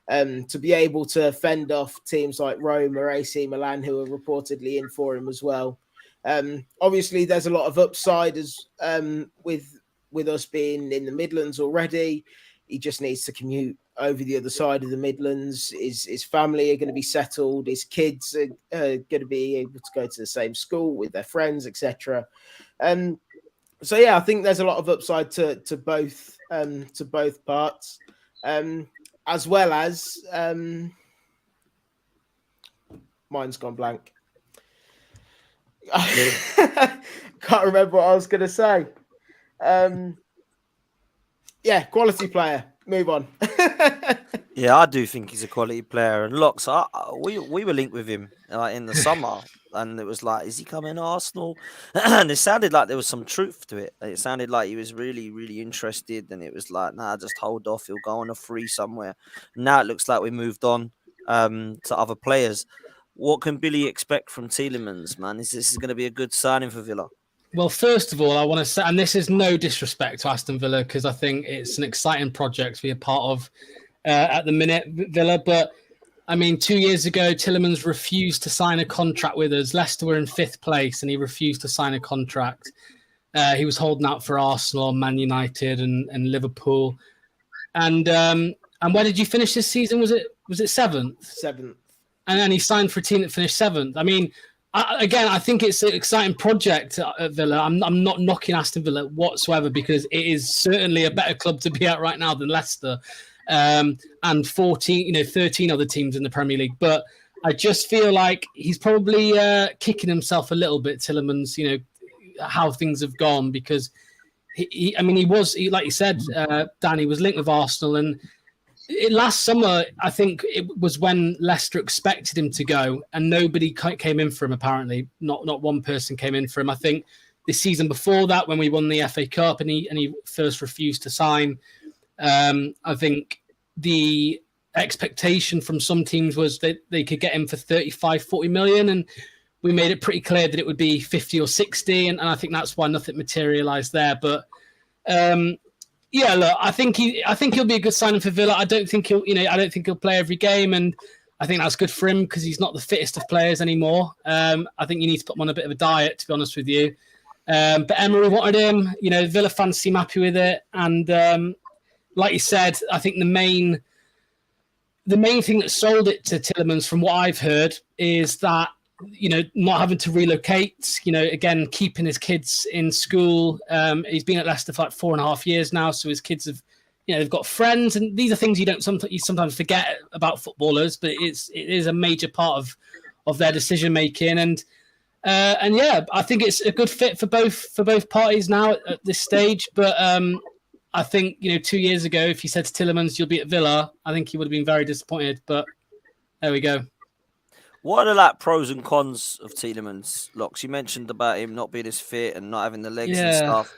To be able to fend off teams like Rome or AC Milan, who are reportedly in for him as well. Obviously, there's a lot of upside as with us being in the Midlands already. He just needs to commute over the other side of the Midlands. His family are going to be settled. His kids are going to be able to go to the same school with their friends, etc. So yeah, I think there's a lot of upside to both parts, as well as mine's gone blank. Can't remember what I was going to say. Yeah, quality player. Move on. Yeah, I do think he's a quality player. And Locks, we were linked with him in the summer, and it was like, is he coming to Arsenal? And it sounded like there was some truth to it. It sounded like he was really, really interested, and it was like, nah, just hold off. He'll go on a free somewhere. Now it looks like we moved on to other players. What can Billy expect from Tielemans, man? Is this going to be a good signing for Villa? Well, first of all, I want to say, and this is no disrespect to Aston Villa, because I think it's an exciting project to be a part of at the minute, Villa. But I mean, 2 years ago, Tielemans refused to sign a contract with us. Leicester were in 5th place, and he refused to sign a contract. He was holding out for Arsenal, Man United, and Liverpool. And where did you finish this season? Was it 7th? 7th. And then he signed for a team that finished 7th. I mean, I think it's an exciting project at Villa. I'm not knocking Aston Villa whatsoever, because it is certainly a better club to be at right now than Leicester, and 13 other teams in the Premier League. But I just feel like he's probably kicking himself a little bit, Tielemans, how things have gone, because he was, like you said, Dan, he was linked with Arsenal, and last summer, I think it was when Leicester expected him to go, and nobody came in for him, apparently. Not one person came in for him. I think the season before that, when we won the FA Cup and he first refused to sign, I think the expectation from some teams was that they could get him for 35, 40 million, and we made it pretty clear that it would be 50 or 60, and I think that's why nothing materialised there. But yeah, look, I think he'll be a good signing for Villa. I don't think he'll play every game, and I think that's good for him because he's not the fittest of players anymore. I think you need to put him on a bit of a diet, to be honest with you. But Emery wanted him. Villa fans seem happy with it, and like you said, I think the main thing that sold it to Tielemans, from what I've heard, is that not having to relocate, again, keeping his kids in school. He's been at Leicester for like 4.5 years now, so his kids have, they've got friends, and these are things you sometimes forget about footballers, but it is a major part of their decision making, and yeah, I think it's a good fit for both parties now at this stage. But I think 2 years ago, if you said to Tielemans, "You'll be at Villa," I think he would have been very disappointed. But there we go. What are the pros and cons of Tielemans, Locks? You mentioned about him not being as fit and not having the legs and stuff.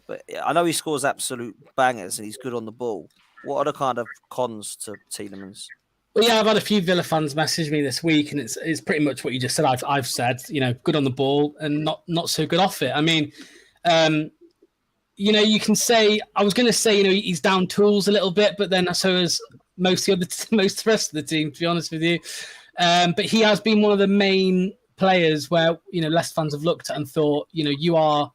But I know he scores absolute bangers and he's good on the ball. What are the kind of cons to Tielemans? Well, yeah, I've had a few Villa fans message me this week, and it's pretty much what you just said. I've said, good on the ball and not so good off it. I mean, you can say, I was going to say, he's down tools a little bit, but then so is most of the rest of the team, to be honest with you. But he has been one of the main players where, Leicester fans have looked at and thought, you're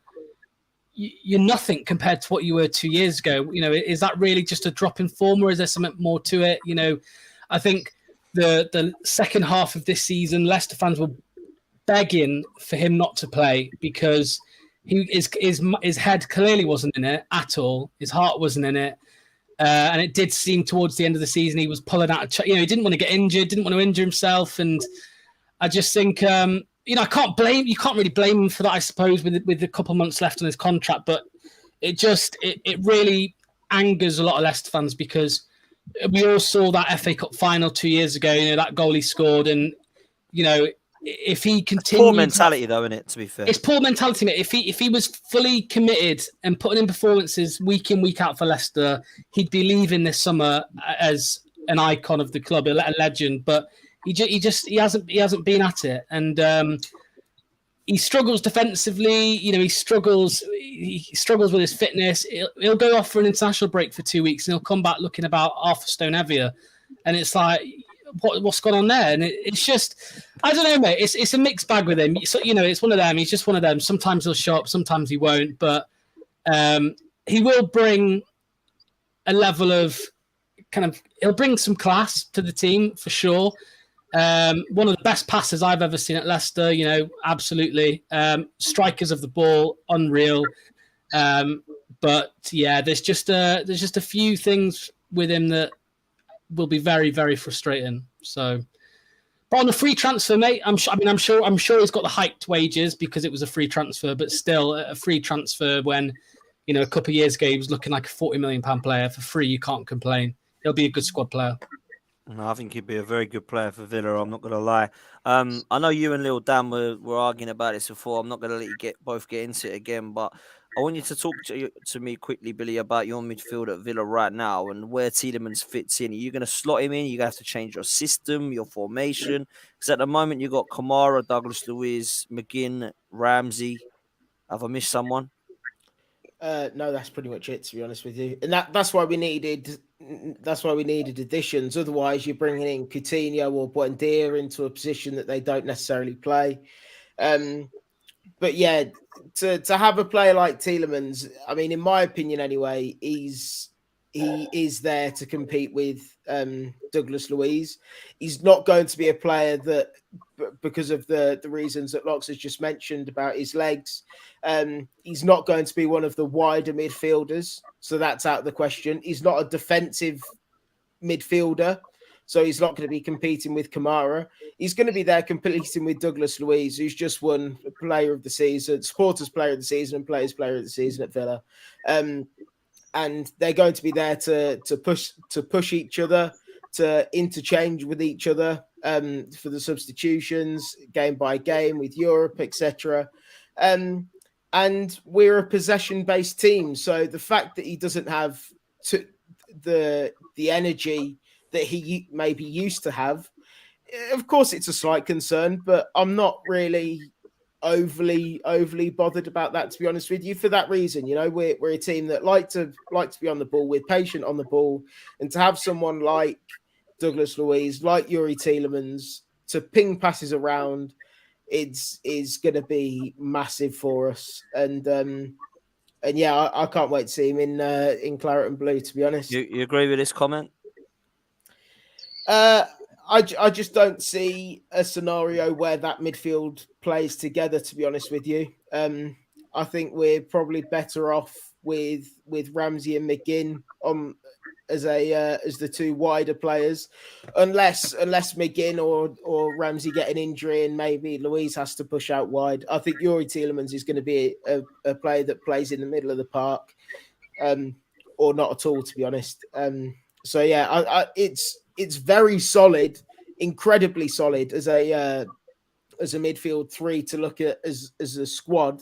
nothing compared to what you were 2 years ago. Is that really just a drop in form, or is there something more to it? I think the second half of this season, Leicester fans were begging for him not to play because his head clearly wasn't in it at all. His heart wasn't in it. And it did seem towards the end of the season he was pulling out. He didn't want to get injured, didn't want to injure himself, and I just think you can't really blame him for that. I suppose with a couple of months left on his contract, but it really angers a lot of Leicester fans because we all saw that FA Cup final 2 years ago. That goal he scored, and if he continued, poor mentality though, isn't it? To be fair, it's poor mentality, mate. If he was fully committed and putting in performances week in, week out for Leicester, he'd be leaving this summer as an icon of the club, a legend. But he hasn't been at it, and he struggles defensively. He struggles with his fitness. He'll go off for an international break for 2 weeks, and he'll come back looking about half a stone heavier. And it's like, what's gone on there? And it's just, I don't know, mate. It's a mixed bag with him. So, it's one of them. He's just one of them. Sometimes he'll show up, sometimes he won't. But he will bring a level of he'll bring some class to the team for sure. One of the best passes I've ever seen at Leicester, absolutely. Strikers of the ball, unreal. But yeah, there's just a few things with him that will be very, very frustrating. So, But on a free transfer, mate, I'm sure he's got the hiked wages because it was a free transfer. But still, a free transfer when, a couple of years ago he was looking like a £40 million player for free. You can't complain. He'll be a good squad player. No, I think he'd be a very good player for Villa. I'm not going to lie. I know you and Lil Dan were arguing about this before. I'm not going to let you both get into it again, but I want you to talk to me quickly, Billy, about your midfield at Villa right now and where Tielemans fits in. Are you going to slot him in? You're going to have to change your system, your formation? Because at the moment, you've got Kamara, Douglas Luiz, McGinn, Ramsey. Have I missed someone? No, that's pretty much it, to be honest with you. And that's why we needed additions. Otherwise, you're bringing in Coutinho or Buendia into a position that they don't necessarily play. But yeah, to have a player like Tielemans, I mean, in my opinion anyway, he is there to compete with Douglas Luiz. He's not going to be a player that, because of the reasons that Lox has just mentioned about his legs, he's not going to be one of the wider midfielders. So that's out of the question. He's not a defensive midfielder. So he's not going to be competing with Kamara. He's going to be there competing with Douglas Luiz, who's just won Player of the Season, Supporters Player of the Season, and Players Player of the Season at Villa. And they're going to be there to push each other, to interchange with each other for the substitutions, game by game with Europe, etc. And we're a possession-based team, so the fact that he doesn't have the energy that he maybe used to have, of course, it's a slight concern, but I'm not really overly bothered about that, to be honest with you. For that reason, we're a team that like to be on the ball, we're patient on the ball, and to have someone like Douglas Luiz, like Yuri Tielemans, to ping passes around, is going to be massive for us. And yeah, I can't wait to see him in claret and blue, to be honest. You agree with this comment? I just don't see a scenario where that midfield plays together, to be honest with you. I think we're probably better off with Ramsey and McGinn as the two wider players, unless McGinn or Ramsey get an injury and maybe Luiz has to push out wide. I think Yuri Tielemans is going to be a player that plays in the middle of the park, or not at all, to be honest. So yeah, it's very solid, incredibly solid as a midfield three to look at as a squad.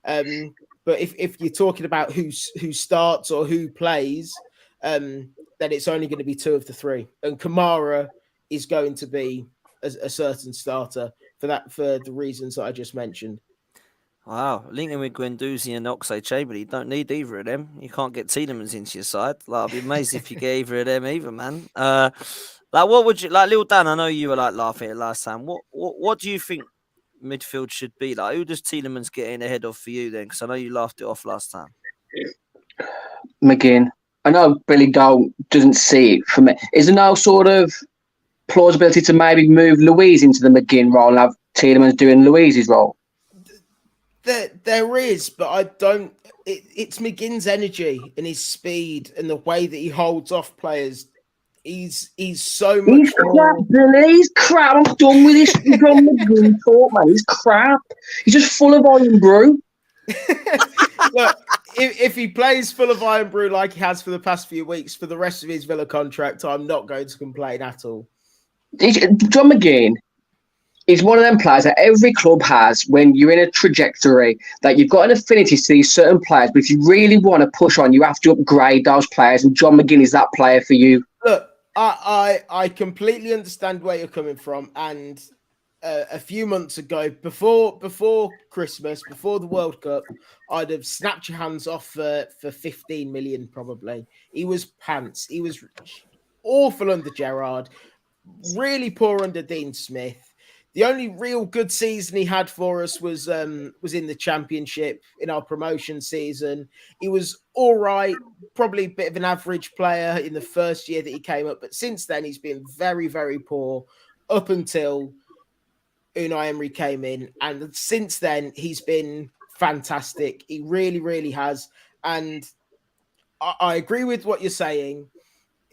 But if you're talking about who starts or who plays, then it's only going to be two of the three, and Kamara is going to be a certain starter for the reasons that I just mentioned. Wow, linking with Guendouzi and Oxlade-Chamberlain, you don't need either of them. You can't get Tielemans into your side. I'd be amazed if you get either of them either, man. What would you like, Lil Dan? I know you were laughing at it last time. What do you think midfield should be like? Who does Tielemans get in ahead of for you then? Because I know you laughed it off last time. McGinn. I know Billy doesn't see it from it. Is there no sort of plausibility to maybe move Luiz into the McGinn role and have Tielemans doing Luiz's role? There is, but I don't. It's McGinn's energy and his speed and the way that he holds off players. He's so much. He's crap, Billy. He's crap. I'm done with this. He's on McGinn talk, man. He's crap. He's just full of iron brew. Look, if he plays full of iron brew like he has for the past few weeks for the rest of his Villa contract, I'm not going to complain at all. John McGinn is one of them players that every club has when you're in a trajectory that you've got an affinity to these certain players, but if you really want to push on, you have to upgrade those players, and John McGinn is that player for you. Look, I completely understand where you're coming from, and a few months ago, before Christmas, before the World Cup, I'd have snapped your hands off for 15 million probably. He was pants. He was awful under Gerrard, really poor under Dean Smith. The only real good season he had for us was in the Championship in our promotion season. He was all right, probably a bit of an average player in the first year that he came up, but since then he's been very, very poor up until Unai Emery came in, and since then he's been fantastic. He really, really has, and I agree with what you're saying.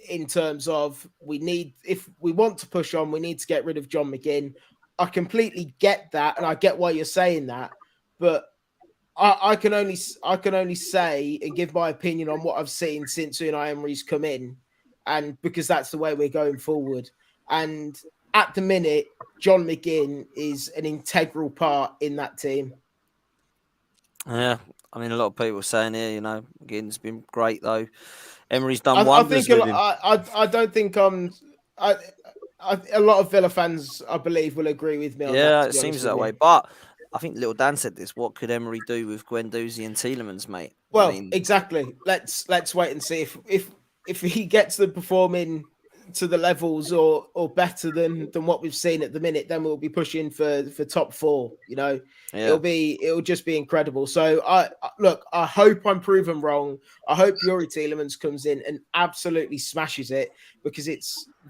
in terms of if we want to push on, we need to get rid of John McGinn. I completely get that, and I get why you're saying that, but I can only say and give my opinion on what I've seen since Unai Emery's come in, and because that's the way we're going forward. And at the minute, John McGinn is an integral part in that team. Yeah, I mean, a lot of people saying here, McGinn's been great though. Emery's done wonders with him. I don't think a lot of Villa fans, I believe, will agree with me on that. Yeah, it seems that way. But I think Little Dan said this. What could Emery do with Guendouzi and Tielemans, mate? Well, exactly. Let's wait and see if he gets them performing to the levels or better than what we've seen at the minute, then we'll be pushing for top 4. It'll just be incredible. So I hope I'm proven wrong. I hope Youri Tielemans comes in and absolutely smashes it, because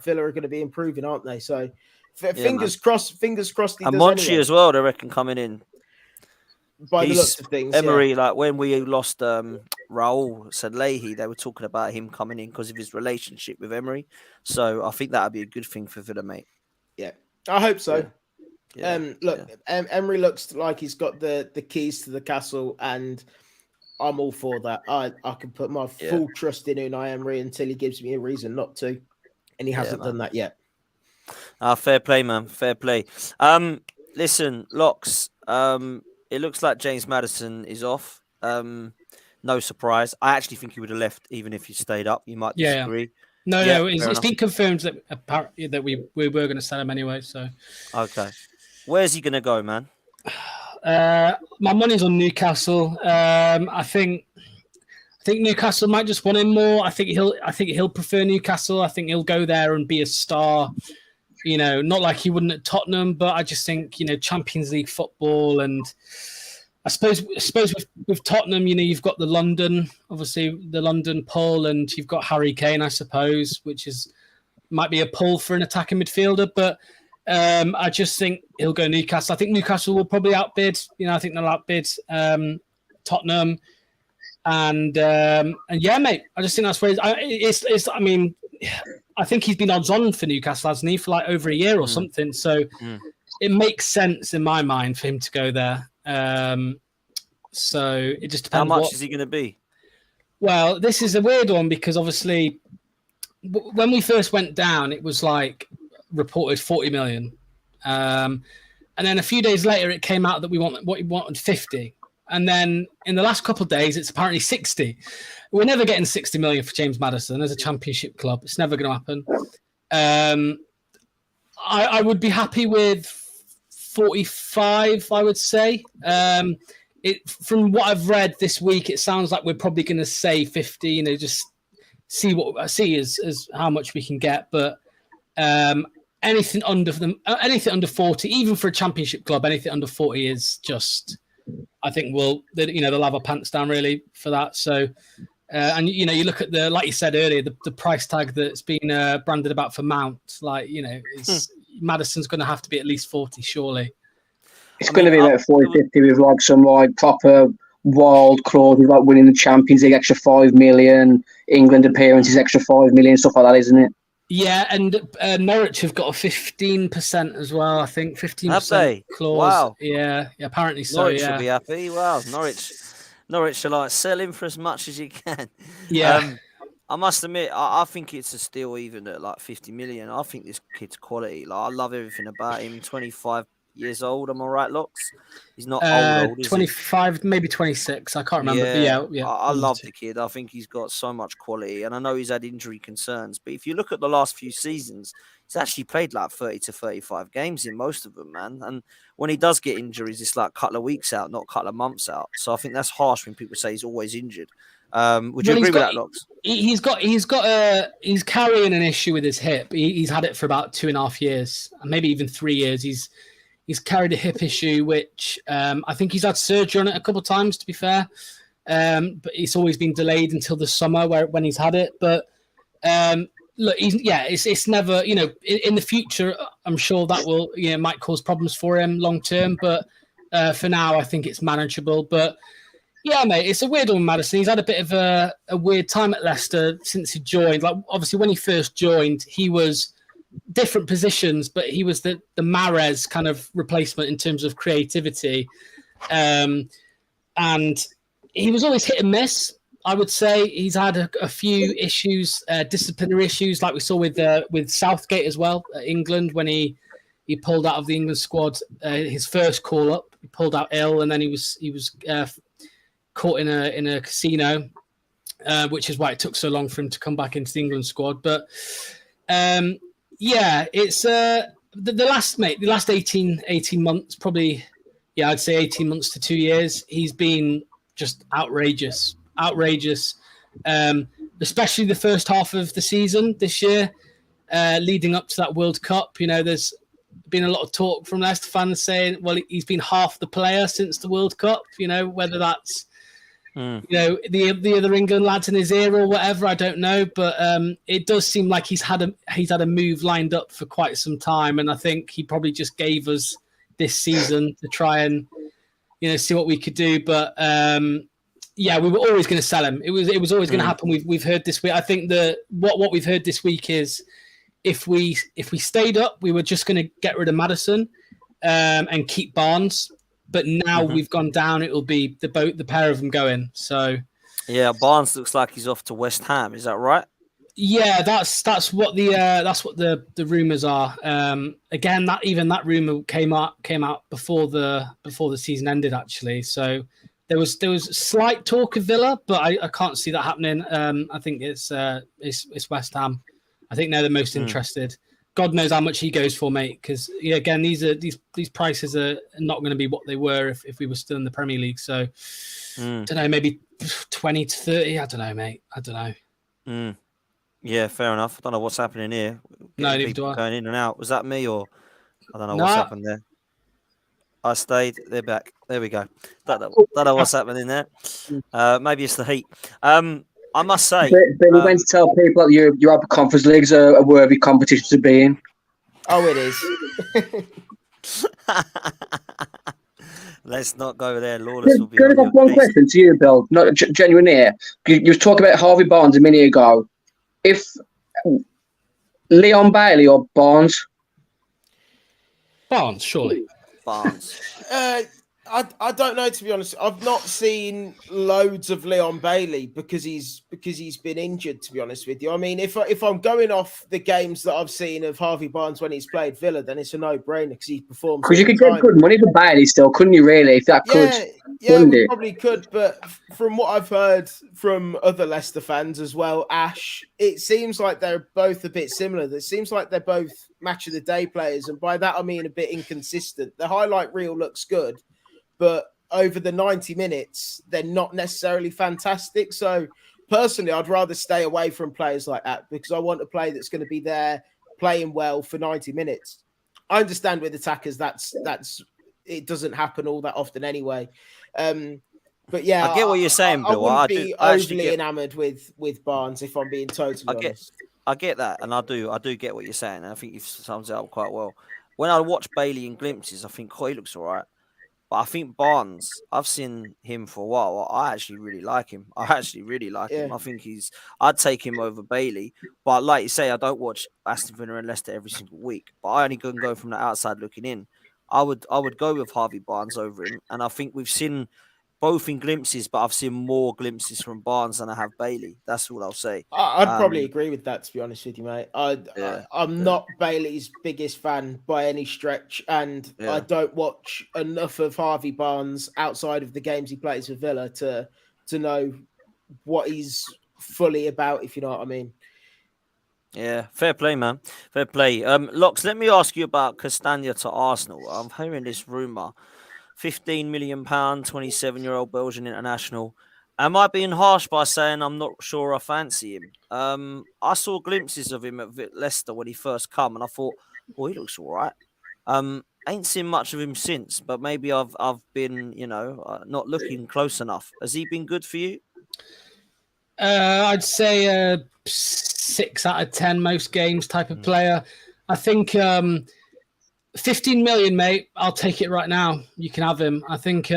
Villa are going to be improving, aren't they? So fingers crossed. Fingers crossed. And Monchi as well, they reckon, coming in. By the looks of things, Emery, like when we lost Raul Sadlehi, they were talking about him coming in because of his relationship with Emery. So I think that would be a good thing for Villa, mate. Yeah, I hope so. Yeah. Emery looks like he's got the keys to the castle, and I'm all for that. I can put my full trust in Unai Emery until he gives me a reason not to, and he hasn't done that yet. Fair play, man. Fair play. Listen, Locks. It looks like James Maddison is off. No surprise. I actually think he would have left even if he stayed up. You might disagree. No, it's been confirmed that apparently that we were going to sell him anyway. So okay, where's he going to go, man? My money's on Newcastle. I think Newcastle might just want him more. I think he'll prefer Newcastle. I think he'll go there and be a star. Not like he wouldn't at Tottenham, but I just think, Champions League football, and I suppose with Tottenham, you've got the London pull, and you've got Harry Kane, I suppose, which might be a pull for an attacking midfielder, but I just think he'll go Newcastle. I think Newcastle will probably outbid. I think they'll outbid Tottenham, and yeah, mate. I just think that's where it's. I mean, I think he's been odds on for Newcastle, hasn't he, for like over a year or something. So it makes sense in my mind for him to go there. So it just depends. How much is he going to be? Well, this is a weird one because obviously when we first went down, it was like reported 40 million. And then a few days later, it came out that we wanted 50. And then in the last couple of days, it's apparently 60. We're never getting 60 million for James Maddison as a championship club. It's never going to happen. I would be happy with 45, I would say. From what I've read this week, it sounds like we're probably going to say 50, just see what I see as how much we can get. But anything under 40, even for a championship club, anything under 40 is just, I think they'll have our pants down really for that. So, and you look at like you said earlier, the price tag that's been branded about for Mount, Maddison's going to have to be at least 40, surely. It's going to be about 40-50 with like some like proper wild clauses, like winning the Champions League, extra 5 million, England appearances, extra 5 million, stuff like that, isn't it? Yeah, and Norwich have got a 15% as well. I think 15% have they? Clause. Wow. Yeah, apparently so. Norwich will be happy. Wow, Norwich are like selling for as much as you can. Yeah. I must admit, I think it's a steal even at like 50 million. I think this kid's quality. Like, I love everything about him. 25 years old, am I right, Locks? He's not old, is 25, maybe 26. I can't remember. Yeah. I love the kid. I think he's got so much quality, and I know he's had injury concerns. But if you look at the last few seasons, he's actually played like 30 to 35 games in most of them, man. And when he does get injuries, it's like a couple of weeks out, not a couple of months out. So I think that's harsh when people say he's always injured. Would you agree with that, Locks? He's carrying an issue with his hip. He's had it for about 2.5 years, maybe even 3 years. He's carried a hip issue, which I think he's had surgery on it a couple of times, to be fair. But it's always been delayed until the summer when he's had it. But look, it's never, in the future, I'm sure that will, might cause problems for him long term. But for now, I think it's manageable. But Yeah, mate, it's a weird one, Maddison. He's had a bit of a weird time at Leicester since he joined. Like, obviously, when he first joined, he was different positions, but he was the Mahrez kind of replacement in terms of creativity. And he was always hit and miss. I would say he's had a few issues, disciplinary issues, like we saw with Southgate as well at England when he pulled out of the England squad. His first call up, he pulled out ill, and then he was caught in a casino, which is why it took so long for him to come back into the England squad. But it's the last 18 months, probably. Yeah, I'd say 18 months to 2 years. He's been just outrageous, especially the first half of the season this year, leading up to that World Cup. There's been a lot of talk from Leicester fans saying, well, he's been half the player since the World Cup, whether that's, the other England lads in his ear or whatever, I don't know. But it does seem like he's had a move lined up for quite some time. And I think he probably just gave us this season to try and, see what we could do. But we were always going to sell him. It was always going to happen. We've heard this week. I think what we've heard this week is if we stayed up, we were just going to get rid of Maddison and keep Barnes. But now we've gone down. It'll be the pair of them going. So yeah, Barnes looks like he's off to West Ham. Is that right? Yeah, that's what the rumors are. Again, that rumor came out before the season ended, actually. So there was slight talk of Villa, but I can't see that happening. I think it's West Ham. I think they're the most interested. God knows how much he goes for, mate. Because again, these prices are not going to be what they were if we were still in the Premier League. So I don't know, maybe 20 to 30. I don't know, mate. I don't know. Yeah, fair enough. I don't know what's happening here. No, neither do I. Going in and out. Was that me or I don't know what's happened there? I stayed. They're back. There we go. Don't know what's happening there. Maybe it's the heat. I must say, Billy went to tell people that your upper conference leagues are a worthy competition to be in. Oh, it is. Let's not go there. Lawless will be. Can I have one question to you, Bill? Not genuine here. You were talking about Harvey Barnes a minute ago. If Leon Bailey or Barnes? Barnes, surely. Barnes. I don't know, to be honest. I've not seen loads of Leon Bailey because he's been injured, to be honest with you. I mean, if I'm going off the games that I've seen of Harvey Barnes when he's played Villa, then it's a no-brainer because he performs. Because you could get good money for Bailey still, couldn't you, really? If that could. Yeah, we probably could. But from what I've heard from other Leicester fans as well, Ash, it seems like they're both a bit similar. It seems like they're both match of the day players. And by that, I mean a bit inconsistent. The highlight reel looks good, but over the 90 minutes, they're not necessarily fantastic. So personally, I'd rather stay away from players like that because I want a player that's going to be there playing well for 90 minutes. I understand with attackers, that's it doesn't happen all that often anyway. But yeah, I get what you're saying, Bill. I wouldn't be overly enamoured with Barnes if I'm being totally honest. I get that, and I do get what you're saying, and I think you've summed it up quite well. When I watch Bailey in glimpses, I think he looks all right. But I think Barnes, I've seen him for a while. I actually really like him. I think I'd take him over Bailey. But like you say, I don't watch Aston Villa and Leicester every single week. But I only can go from the outside looking in. I would go with Harvey Barnes over him. And I think we've seen both in glimpses, but I've seen more glimpses from Barnes than I have Bailey. That's all I'll say. I'd probably agree with that, to be honest with you, mate. I'm not Bailey's biggest fan by any stretch, and I don't watch enough of Harvey Barnes outside of the games he plays for Villa to know what he's fully about, if you know what I mean. Yeah, fair play, man. Fair play. Locks, let me ask you about Castagna to Arsenal. I'm hearing this rumour. £15 million, 27-year-old Belgian international. Am I being harsh by saying I'm not sure I fancy him? I saw glimpses of him at Leicester when he first come, and I thought, well, he looks all right. Ain't seen much of him since, but maybe I've been, not looking close enough. Has he been good for you? I'd say 6 out of 10 most games type of player. I think 15 million, mate. I'll take it right now. You can have him. I think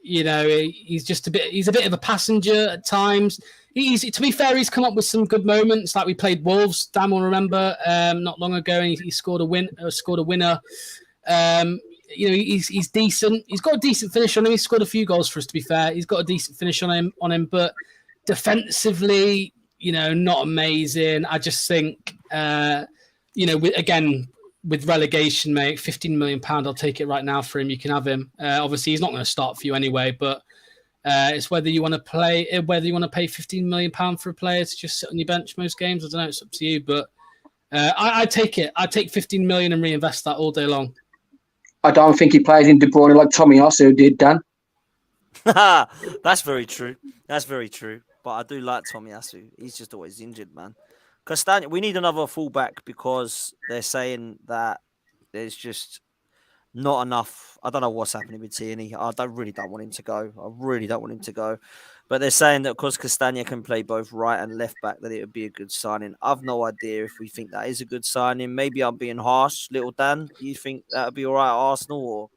he's just he's a bit of a passenger at times. To be fair, he's come up with some good moments. Like we played Wolves, Dan will remember, not long ago, and he scored a winner. He's decent. He's got a decent finish on him. He scored a few goals for us, to be fair. He's got a decent finish on him, but defensively, not amazing. I just think, with relegation, mate, £15 million, I'll take it right now for him. You can have him. Obviously, he's not going to start for you anyway, but it's whether you want to pay £15 million for a player to just sit on your bench most games. I don't know. It's up to you, but I take it. I take 15 million and reinvest that all day long. I don't think he plays in De Bruyne like Tommy Asu did, Dan. That's very true. But I do like Tommy Asu. He's just always injured, man. Castagna, we need another fullback because they're saying that there's just not enough. I don't know what's happening with Tierney. I really don't want him to go. But they're saying that because Castagna can play both right and left back, that it would be a good signing. I've no idea if we think that is a good signing. Maybe I'm being harsh, little Dan. Do you think that would be all right at Arsenal? Or?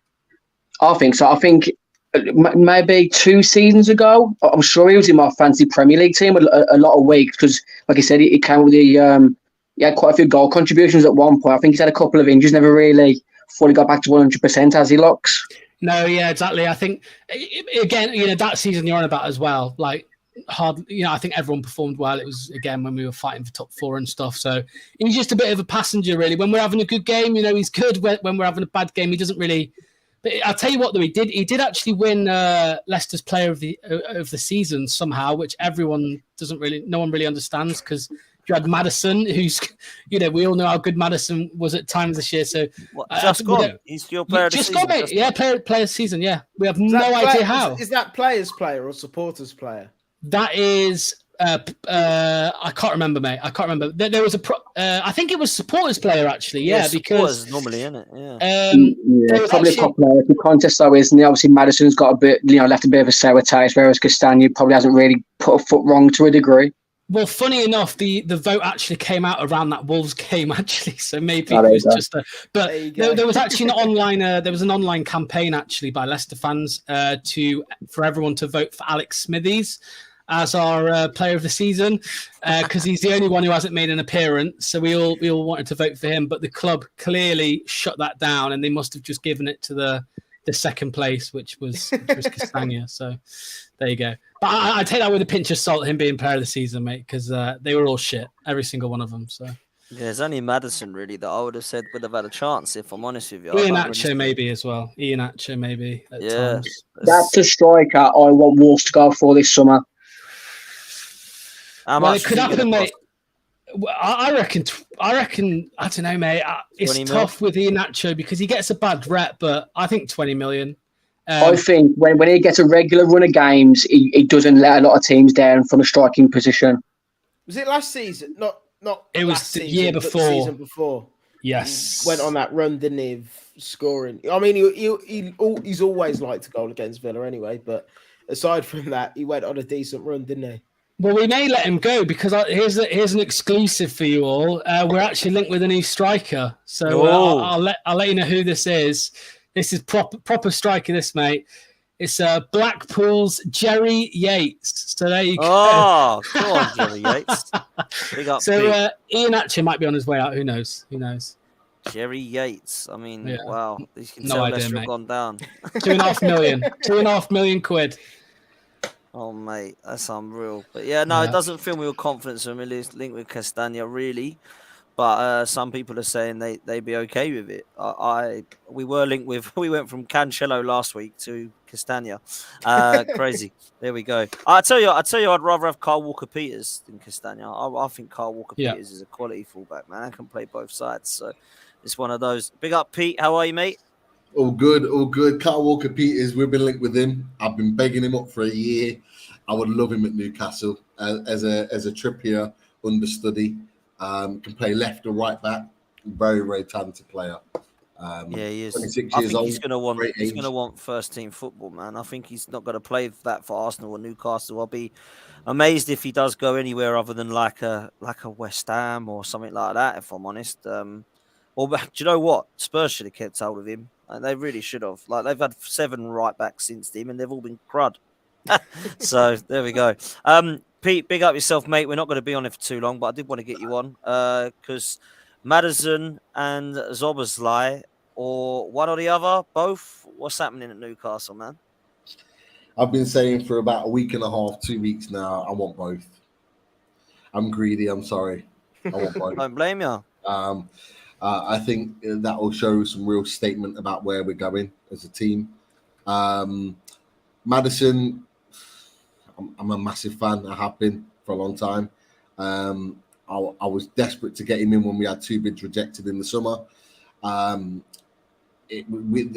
I think so. I think maybe 2 seasons ago, I'm sure he was in my fancy Premier League team a lot of weeks because, like I said, he came with he had quite a few goal contributions at one point. I think he's had a couple of injuries, never really fully got back to 100% as he looks. No, yeah, exactly. I think, again, that season you're on about as well, like, I think everyone performed well. It was, again, when we were fighting for top 4 and stuff. So he's just a bit of a passenger, really. When we're having a good game, he's good. When we're having a bad game, he doesn't really... But I'll tell you what, though, he did actually win Leicester's Player of the Season somehow, which no one really understands because you had Maddison, who's, we all know how good Maddison was at times this year. So just gone. He's your player of the season. Just gone, mate. Yeah, player of the season. Yeah, we have no idea how. Is that players' player or supporters' player? That is. I can't remember, mate. I can't remember. There was I think it was supporters player actually. Yeah, because normally, isn't it? Yeah. Probably a popularity contest though, isn't it? Obviously, Maddison's got a bit, left a bit of a sour taste, whereas Castagna probably hasn't really put a foot wrong to a degree. Well, funny enough, the vote actually came out around that Wolves game actually, so maybe it was just but there was actually an online campaign actually by Leicester fans for everyone to vote for Alex Smithies as our player of the season because he's the only one who hasn't made an appearance. So we all wanted to vote for him, but the club clearly shut that down, and they must have just given it to the second place, which was Castagna. So there you go. But I take that with a pinch of salt, him being player of the season, mate, because they were all shit, every single one of them. So yeah, there's only Maddison really that I would have said would have had a chance, if I'm honest with you. Iheanacho maybe as well. Iheanacho maybe at times. That's a striker I want Wolves to go for this summer. Well, it could happen, mate. I reckon. I don't know, mate. It's tough with Iheanacho because he gets a bad rep, but I think 20 million. I think when he gets a regular run of games, he doesn't let a lot of teams down from a striking position. Was it last season? Not. It was the year before. The season before. Yes. He went on that run, didn't he? Scoring. I mean, he's always liked to goal against Villa anyway. But aside from that, he went on a decent run, didn't he? Well, we may let him go because here's an exclusive for you all. We're actually linked with a new striker, so I'll let you know who this is. This is proper striker, this mate. It's Blackpool's Jerry Yates. So there you go. Oh, come on, Jerry Yates. Big up. So Iheanacho might be on his way out. Who knows? Jerry Yates. I mean, wow. You can no tell idea, Leicester mate. have gone down. 2.5 million. 2.5 million quid. Oh, mate, that's unreal. But yeah, no, it doesn't fill me with confidence when we're linked with Castagna, really. But some people are saying they'd be okay with it. We were linked with. We went from Cancelo last week to Castagna. Crazy. There we go. I tell you, I'd rather have Kyle Walker-Peters than Castagna. I think Kyle Walker-Peters is a quality fullback, man. I can play both sides, so it's one of those. Big up, Pete. How are you, mate? All good. Kyle Walker-Peters, we've been linked with him. I've been begging him up for a year. I would love him at Newcastle as a Trippier understudy. Can play left or right back. Very, very talented player. He is. 26 I years think old. he's going to want first team football, man. I think he's not going to play that for Arsenal or Newcastle. I'll be amazed if he does go anywhere other than like a West Ham or something like that. If I'm honest. Or do you know what? Spurs should have kept hold of him. Like, they really should have. Like, they've had 7 right backs since him, and they've all been crud. So there we go. Pete, big up yourself, mate. We're not going to be on it for too long, but I did want to get you on because Maddison and Zoboszlai, or one or the other, both. What's happening at Newcastle, man? I've been saying for about a week and a half, 2 weeks now, I want both. I'm greedy. I'm sorry. I want both. Don't blame you. I think that will show some real statement about where we're going as a team. Maddison, I'm a massive fan. I have been for a long time. I was desperate to get him in when we had 2 bids rejected in the summer.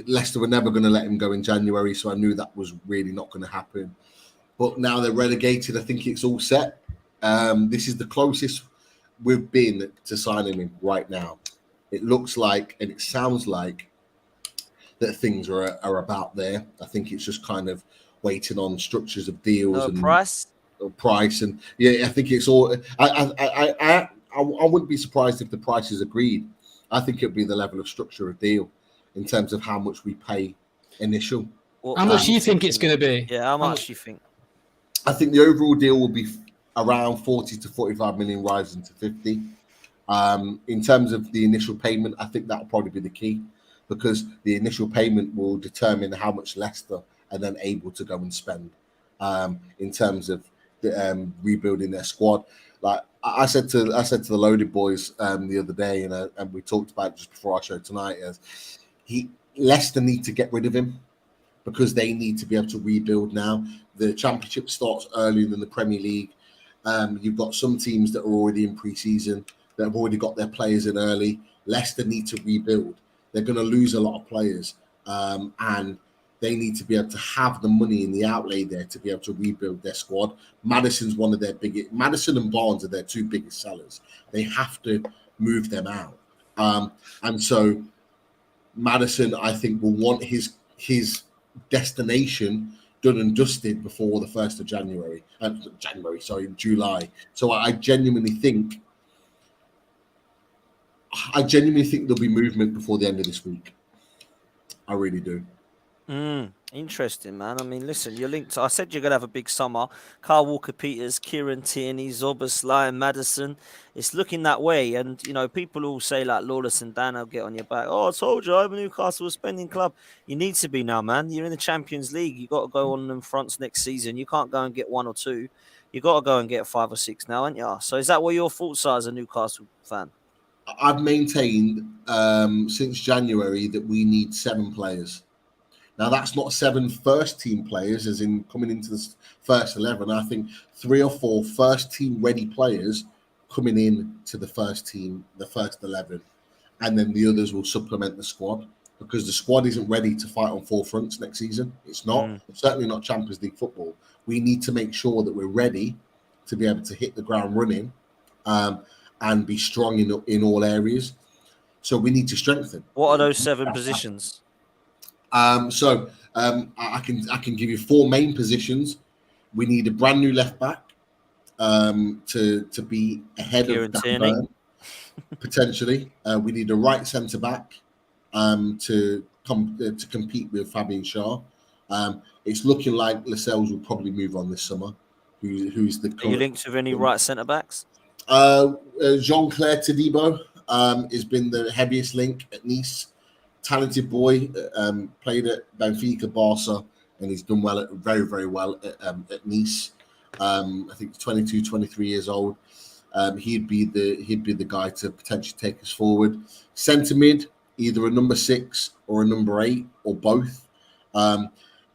Leicester were never going to let him go in January, so I knew that was really not going to happen. But now they're relegated. I think it's all set. This is the closest we've been to signing him right now. It looks like and it sounds like that things are about there. I think it's just kind of waiting on structures of deals and price. And I think it's all. I wouldn't be surprised if the price is agreed. I think it'd be the level of structure of deal in terms of how much we pay initial. How much do you think it's going to be? Yeah, how much do you think? I think the overall deal will be around 40 to 45 million, rising to 50. In terms of the initial payment, I think that'll probably be the key, because the initial payment will determine how much Leicester are then able to go and spend in terms of rebuilding their squad. Like I said to the Loaded Boys the other day, and we talked about it just before our show tonight, Leicester need to get rid of him because they need to be able to rebuild now. The Championship starts earlier than the Premier League. You've got some teams that are already in pre-season that have already got their players in early. Leicester need to rebuild. They're going to lose a lot of players, and they need to be able to have the money in the outlay there to be able to rebuild their squad. Maddison's one of their biggest. Maddison and Barnes are their 2 biggest sellers. They have to move them out, and so Maddison, I think, will want his destination done and dusted before the 1st of July. So I genuinely think there'll be movement before the end of this week. I really do. Interesting, man. I mean, listen, you're linked. I said you're going to have a big summer. Carl Walker-Peters, Kieran Tierney, Zoboszlai and Maddison. It's looking that way. And, people all say, like, Lawless and Dan will get on your back. Oh, I told you, I'm a Newcastle spending club. You need to be now, man. You're in the Champions League. You got to go on them fronts next season. You can't go and get 1 or 2. You got to go and get 5 or 6 now, aren't you? So is that what your thoughts are as a Newcastle fan? I've maintained since January that we need 7 players. Now, that's not 7 first-team players, as in coming into the first 11. I think 3 or 4 first-team ready players coming in to the first team, the first 11, and then the others will supplement the squad, because the squad isn't ready to fight on 4 fronts next season. It's not. Certainly not Champions League football. We need to make sure that we're ready to be able to hit the ground running and be strong in all areas. So we need to strengthen. What are those 7 positions? I can give you 4 main positions. We need a brand new left back to be ahead Kieran of Dan Tierney. Burn, potentially. We need a right centre back to compete with Fabian Schär. It's looking like Lascelles will probably move on this summer. Who's the Are you linked with any right centre backs? Jean-Claire Todibo has been the heaviest link at Nice. Talented boy, played at Benfica, Barca, and he's done well very, very well at Nice. I think he's 22, 23 years old. He'd be the guy to potentially take us forward. Centre mid, either a number 6 or a number 8 or both.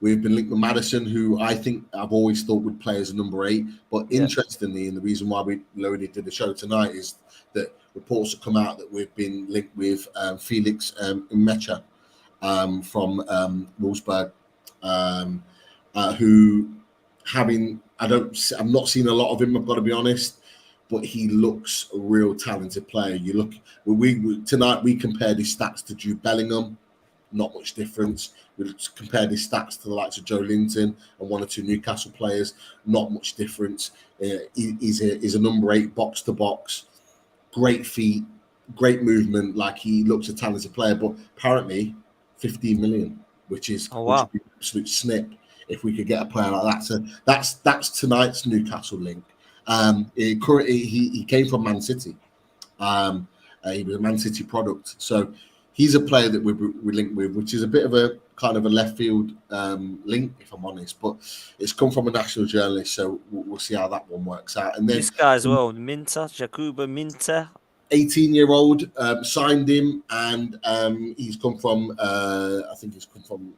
We've been linked with Maddison, who I think I've always thought would play as a number 8. But interestingly, and the reason why we loaded to the show tonight is that reports have come out that we've been linked with Felix Mecha from Wolfsburg, who I've not seen a lot of him, I've got to be honest, but he looks a real talented player. Tonight we compared his stats to Jude Bellingham, not much difference. We compared his stats to the likes of Joe Linton and 1 or 2 Newcastle players, not much difference. He's a number 8 box to box. Great feet, great movement. Like, he looks a talented player, but apparently 15 million, which is Oh, wow. which would be an absolute snip if we could get a player like that. So that's tonight's Newcastle link. He came from Man City. He was a Man City product. So he's a player that we linked with, which is a bit of a kind of a left field link, if I'm honest. But it's come from a national journalist, so we'll see how that one works out. And then This guy as well, Minter, Jakuba Minter. 18-year-old signed him, and he's come from I think he's come from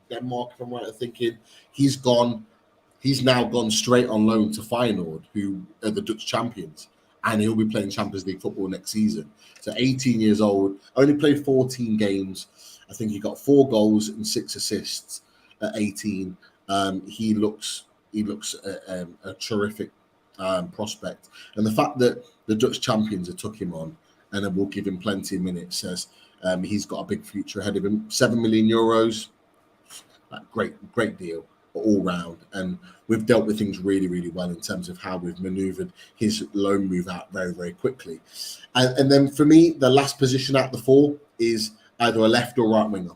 Denmark, if I'm right in thinking. He's now gone straight on loan to Feyenoord, who are the Dutch champions, and he'll be playing Champions League football next season. So 18 years old, only played 14 games. I think he got 4 goals and 6 assists at 18. He looks a terrific prospect, and the fact that the Dutch champions have took him on and will give him plenty of minutes says he's got a big future ahead of him. 7 million euros, great deal all round, and we've dealt with things really, really well in terms of how we've manoeuvred his loan move out very, very quickly. And then for me, the last position out the 4 is either a left or right winger.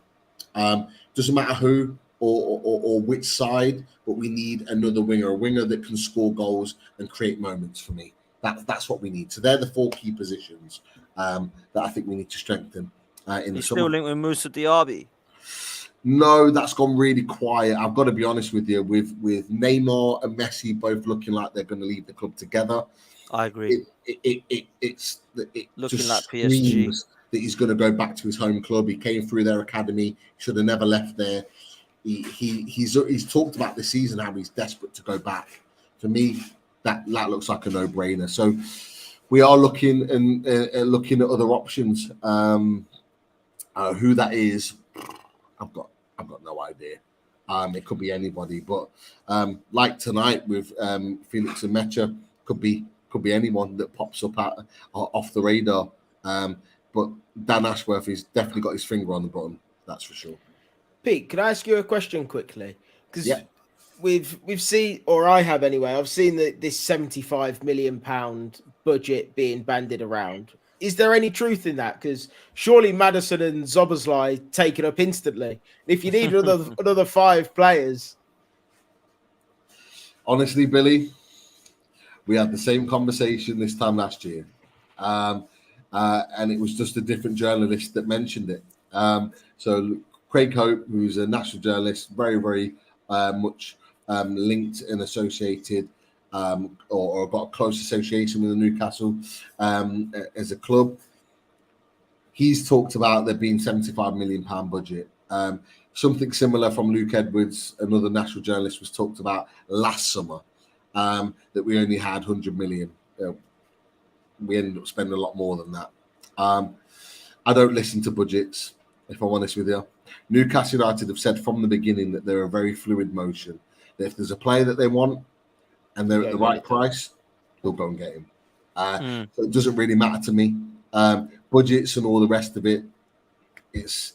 Doesn't matter who or which side, but we need another winger, a winger that can score goals and create moments for me. That's what we need. So they're the 4 key positions that I think we need to strengthen in the summer. Still linked with Moussa Diaby? No, that's gone really quiet. I've got to be honest with you. With Neymar and Messi both looking like they're going to leave the club together, I agree. It Looking just like PSG. screams that he's going to go back to his home club. He came through their academy. Should have never left there. He's talked about this season how he's desperate to go back. For me, that looks like a no-brainer. So we are looking and looking at other options. Who that is, I've got no idea. It could be anybody, but like tonight with Felix and Mecha, could be anyone that pops up off the radar. But Dan Ashworth has definitely got his finger on the button. That's for sure. Pete, can I ask you a question quickly? Because we've seen, or I have anyway, I've seen this £75 million budget being bandied around. Is there any truth in that? Because surely Maddison and Szoboszlai take it up instantly. If you need another 5 players. Honestly, Billy, we had the same conversation this time last year. And it was just a different journalist that mentioned it. So Craig Hope, who's a national journalist, very, very much linked and associated or got a close association with the Newcastle as a club. He's talked about there being £75 million budget. Something similar from Luke Edwards, another national journalist, was talked about last summer, that we only had 100 million. We ended up spending a lot more than that. I don't listen to budgets, if I'm honest with you. Newcastle United have said from the beginning that they're a very fluid motion. That if there's a player that they want and they're at the right price, they'll go and get him. So it doesn't really matter to me. Budgets and all the rest of it, it's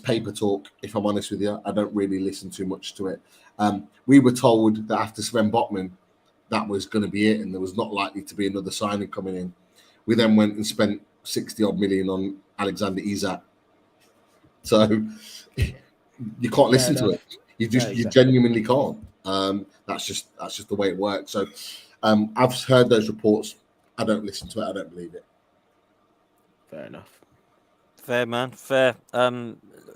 paper talk, if I'm honest with you. I don't really listen too much to it. We were told that after Sven Botman, that was going to be it, and there was not likely to be another signing coming in. We then went and spent 60-odd million on Alexander Isak. So you can't listen to it. You genuinely can't. That's just the way it works. So I've heard those reports. I don't listen to it. I don't believe it. Fair enough. Fair, man. Fair.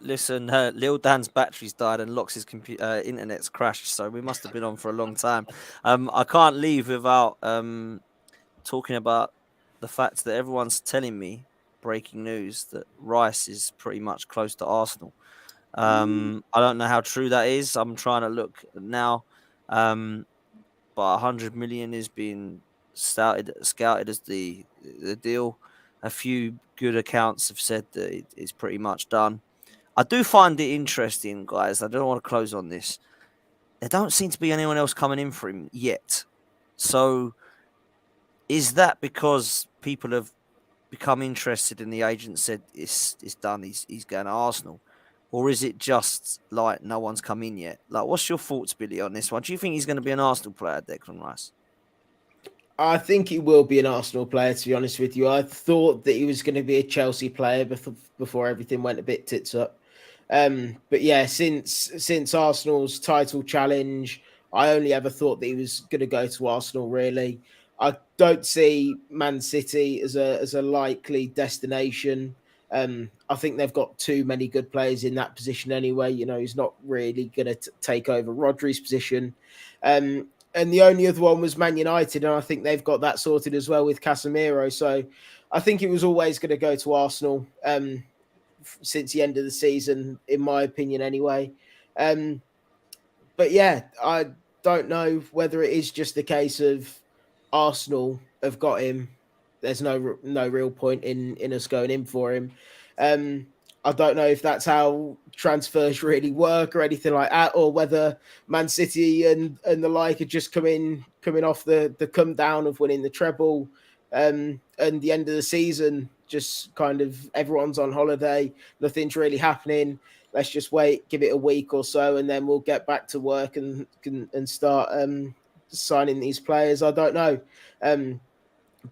Listen, Lil Dan's batteries died and Lox's internet's crashed, so we must have been on for a long time. I can't leave without talking about the fact that everyone's telling me, breaking news, that Rice is pretty much close to Arsenal. I don't know how true that is. I'm trying to look now, but 100 million is being scouted as the deal. A few good accounts have said that it's pretty much done. I do find it interesting, guys. I don't want to close on this. There don't seem to be anyone else coming in for him yet. So is that because people have become interested and the agent said it's done, he's going to Arsenal? Or is it just like no one's come in yet? Like, what's your thoughts, Billy, on this one? Do you think he's going to be an Arsenal player, Declan Rice? I think he will be an Arsenal player, to be honest with you. I thought that he was going to be a Chelsea player before everything went a bit tits up. But yeah, since Arsenal's title challenge, I only ever thought that he was going to go to Arsenal. Really, I don't see Man City as a likely destination. I think they've got too many good players in that position anyway. You know, he's not really going to take over Rodri's position. And the only other one was Man United, and I think they've got that sorted as well with Casemiro. So I think it was always going to go to Arsenal since the end of the season, in my opinion, anyway. But yeah, I don't know whether it is just a case of Arsenal have got him. There's no real point in us going in for him. Um, I don't know if that's how transfers really work or anything like that, or whether Man City and the like are just coming off the come down of winning the treble, and the end of the season, just kind of everyone's on holiday, nothing's really happening. Let's just wait, give it a week or so, and then we'll get back to work and start signing these players. I don't know.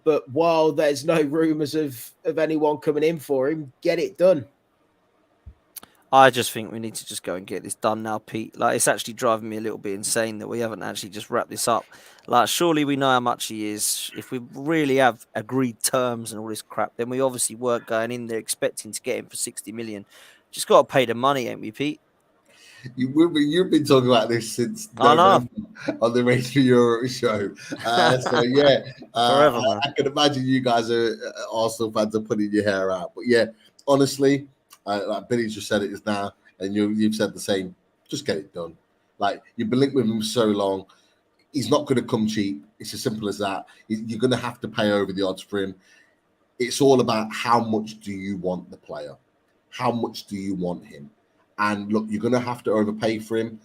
But while there's no rumours of anyone coming in for him, get it done. I just think we need to just go and get this done now, Pete. Like, it's actually driving me a little bit insane that we haven't actually just wrapped this up. Like, surely we know how much he is. If we really have agreed terms and all this crap, then we obviously weren't going in there expecting to get him for 60 million. Just got to pay the money, ain't we, Pete? You've been talking about this since I know. November on the Radio Euro show. So yeah, Forever, man. I can imagine you guys are Arsenal fans are putting your hair out. But yeah, honestly, like Billy just said it is now, and you've said the same. Just get it done. Like, you've been linked with him so long, he's not going to come cheap. It's as simple as that. You're going to have to pay over the odds for him. It's all about how much do you want the player, how much do you want him. And look, you're going to have to overpay for him,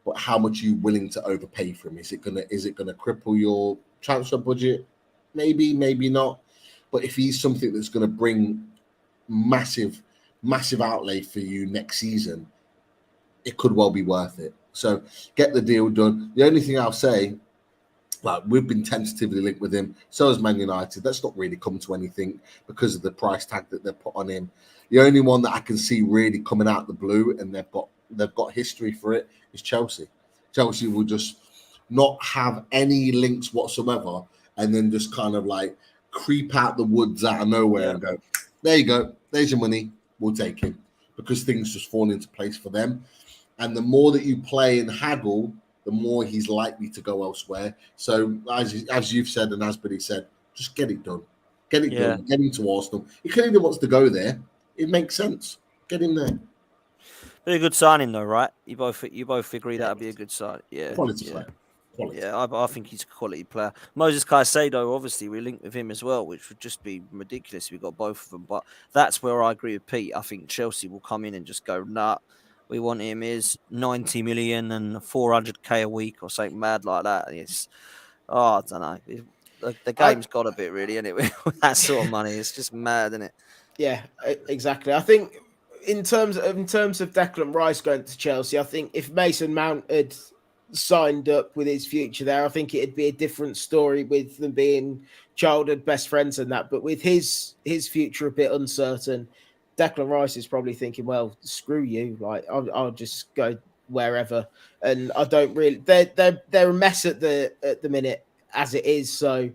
but how much are you willing to overpay for him? Is it gonna cripple your transfer budget? Maybe, maybe not. But if he's something that's going to bring massive outlay for you next season, it could well be worth it. So get the deal done. The only thing I'll say, like, we've been tentatively linked with him. So has Man United. That's not really come to anything because of the price tag that they've put on him. The only one that I can see really coming out the blue, and they've got history for it, is Chelsea. Chelsea will just not have any links whatsoever, and then just kind of like creep out the woods out of nowhere and go, there you go, there's your money, we'll take him, because things just fall into place for them. And the more that you play and haggle, the more he's likely to go elsewhere. So as you've said, and as Billy said, just get it done. Get it done. Get him to Arsenal. He clearly wants to go there. It makes sense. Get him there. Be a good signing, though, right? You both agree that'd be a good sign. Yeah, Quality player. Quality. Yeah, I think he's a quality player. Moses Caicedo, obviously, we linked with him as well, which would just be ridiculous if we got both of them. But that's where I agree with Pete. I think Chelsea will come in and just go, nah, we want him. Is 90 million and 400k a week or something mad like that. It's, I don't know. The game's got a bit, really, isn't it? With that sort of money, it's just mad, isn't it? Yeah, exactly. I think in terms of Declan Rice going to Chelsea, I think if Mason Mount had signed up with his future there, I think it'd be a different story with them being childhood best friends and that. But with his future a bit uncertain, Declan Rice is probably thinking, well, screw you, like I'll just go wherever. And I don't really, they're a mess at the minute as it is. So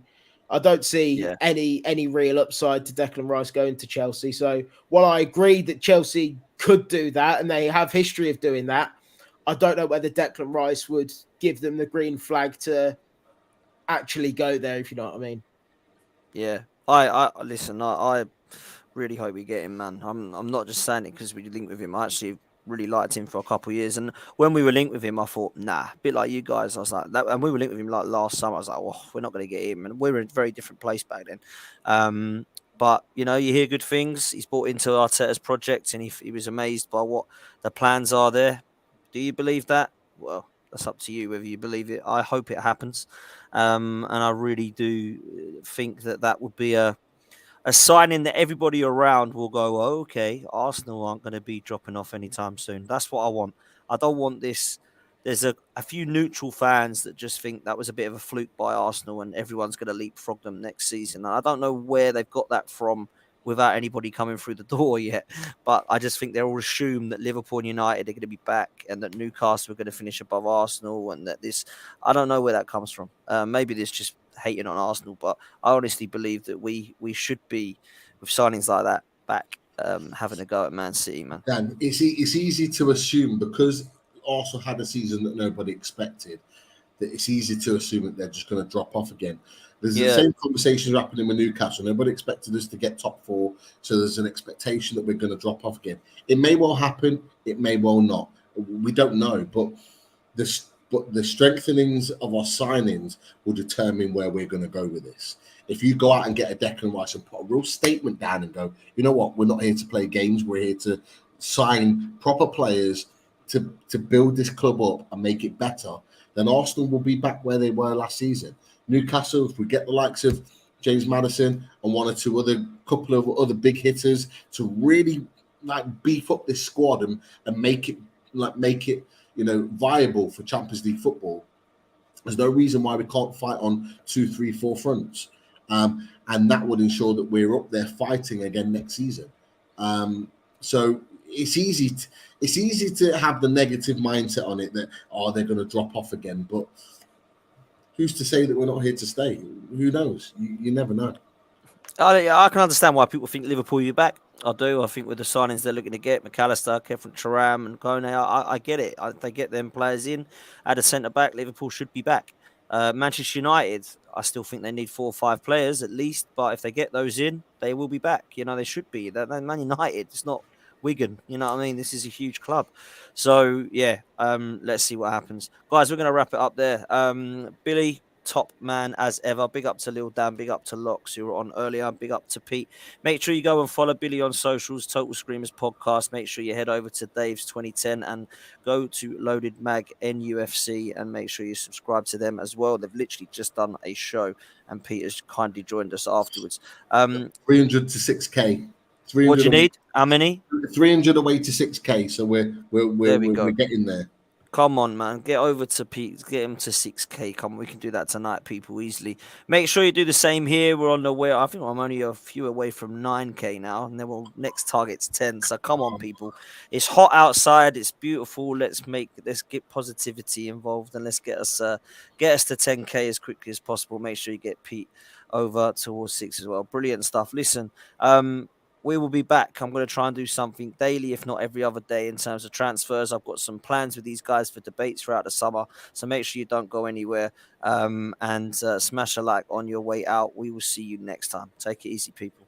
I don't see any real upside to Declan Rice going to Chelsea. So while I agree that Chelsea could do that and they have history of doing that, I don't know whether Declan Rice would give them the green flag to actually go there, if you know what I mean. Yeah, I listen. I really hope we get him, man. I'm not just saying it because we linked with him. I actually really liked him for a couple of years, and when we were linked with him, I thought, nah, a bit like you guys. I was like, that, and we were linked with him like last summer. I was like, well, we're not going to get him, and we were in a very different place back then. But you know, you hear good things. He's bought into Arteta's project, and he was amazed by what the plans are there. Do you believe that? Well, that's up to you whether you believe it. I hope it happens, and I really do think that would be a signing that everybody around will go, oh, okay, Arsenal aren't going to be dropping off anytime soon. That's what I want. I don't want this. There's a few neutral fans that just think that was a bit of a fluke by Arsenal and everyone's going to leapfrog them next season. And I don't know where they've got that from without anybody coming through the door yet. But I just think they're all assumed that Liverpool and United are going to be back, and that Newcastle are going to finish above Arsenal, and that this, I don't know where that comes from. Maybe this just hating on Arsenal, but I honestly believe that we should be, with signings like that, back having a go at Man City, man. Dan, it's easy to assume, because Arsenal had a season that nobody expected, that it's easy to assume that they're just going to drop off again. There's the same conversations happening with Newcastle. Nobody expected us to get top 4, so there's an expectation that we're going to drop off again. It may well happen, it may well not. We don't know, but the strengthenings of our signings will determine where we're going to go with this. If you go out and get a Declan Rice and put a real statement down and go, you know what, we're not here to play games, we're here to sign proper players to build this club up and make it better, then Arsenal will be back where they were last season. Newcastle, if we get the likes of James Maddison and one or two other couple of other big hitters to really beef up this squad and make it viable for Champions League football, there's no reason why we can't fight on 2, 3, 4 fronts, and that would ensure that we're up there fighting again next season. So it's easy to have the negative mindset on it that they're going to drop off again, but who's to say that we're not here to stay? Who knows? You never know. I can understand why people think Liverpool will be back. I do. I think with the signings they're looking to get, McAllister, Kefren Turam and Kone, I get it. They get them players in. At a centre-back, Liverpool should be back. Manchester United, I still think they need 4 or 5 players at least, but if they get those in, they will be back. They should be. Man United, it's not Wigan. You know what I mean? This is a huge club. So, yeah, let's see what happens. Guys, we're going to wrap it up there. Billy, top man as ever. Big up to Lil Dan, big up to Locks, who were on earlier, big up to Pete. Make sure you go and follow Billy on socials, Total Screamers Podcast. Make sure you head over to Dave's 2010 and go to Loaded Mag NUFC and make sure you subscribe to them as well. They've literally just done a show and Peter's kindly joined us afterwards. 300 to 6K. What do you need? How many? 300 away to 6K. So we're getting there. Come on, man. Get over to Pete. Get him to 6K. Come on, we can do that tonight, people, easily. Make sure you do the same here. We're on the way. I think I'm only a few away from 9K now. And then next target's 10. So come on, people. It's hot outside. It's beautiful. Let's get positivity involved and let's get us to 10K as quickly as possible. Make sure you get Pete over towards 6 as well. Brilliant stuff. Listen, we will be back. I'm going to try and do something daily, if not every other day, in terms of transfers. I've got some plans with these guys for debates throughout the summer. So make sure you don't go anywhere and smash a like on your way out. We will see you next time. Take it easy, people.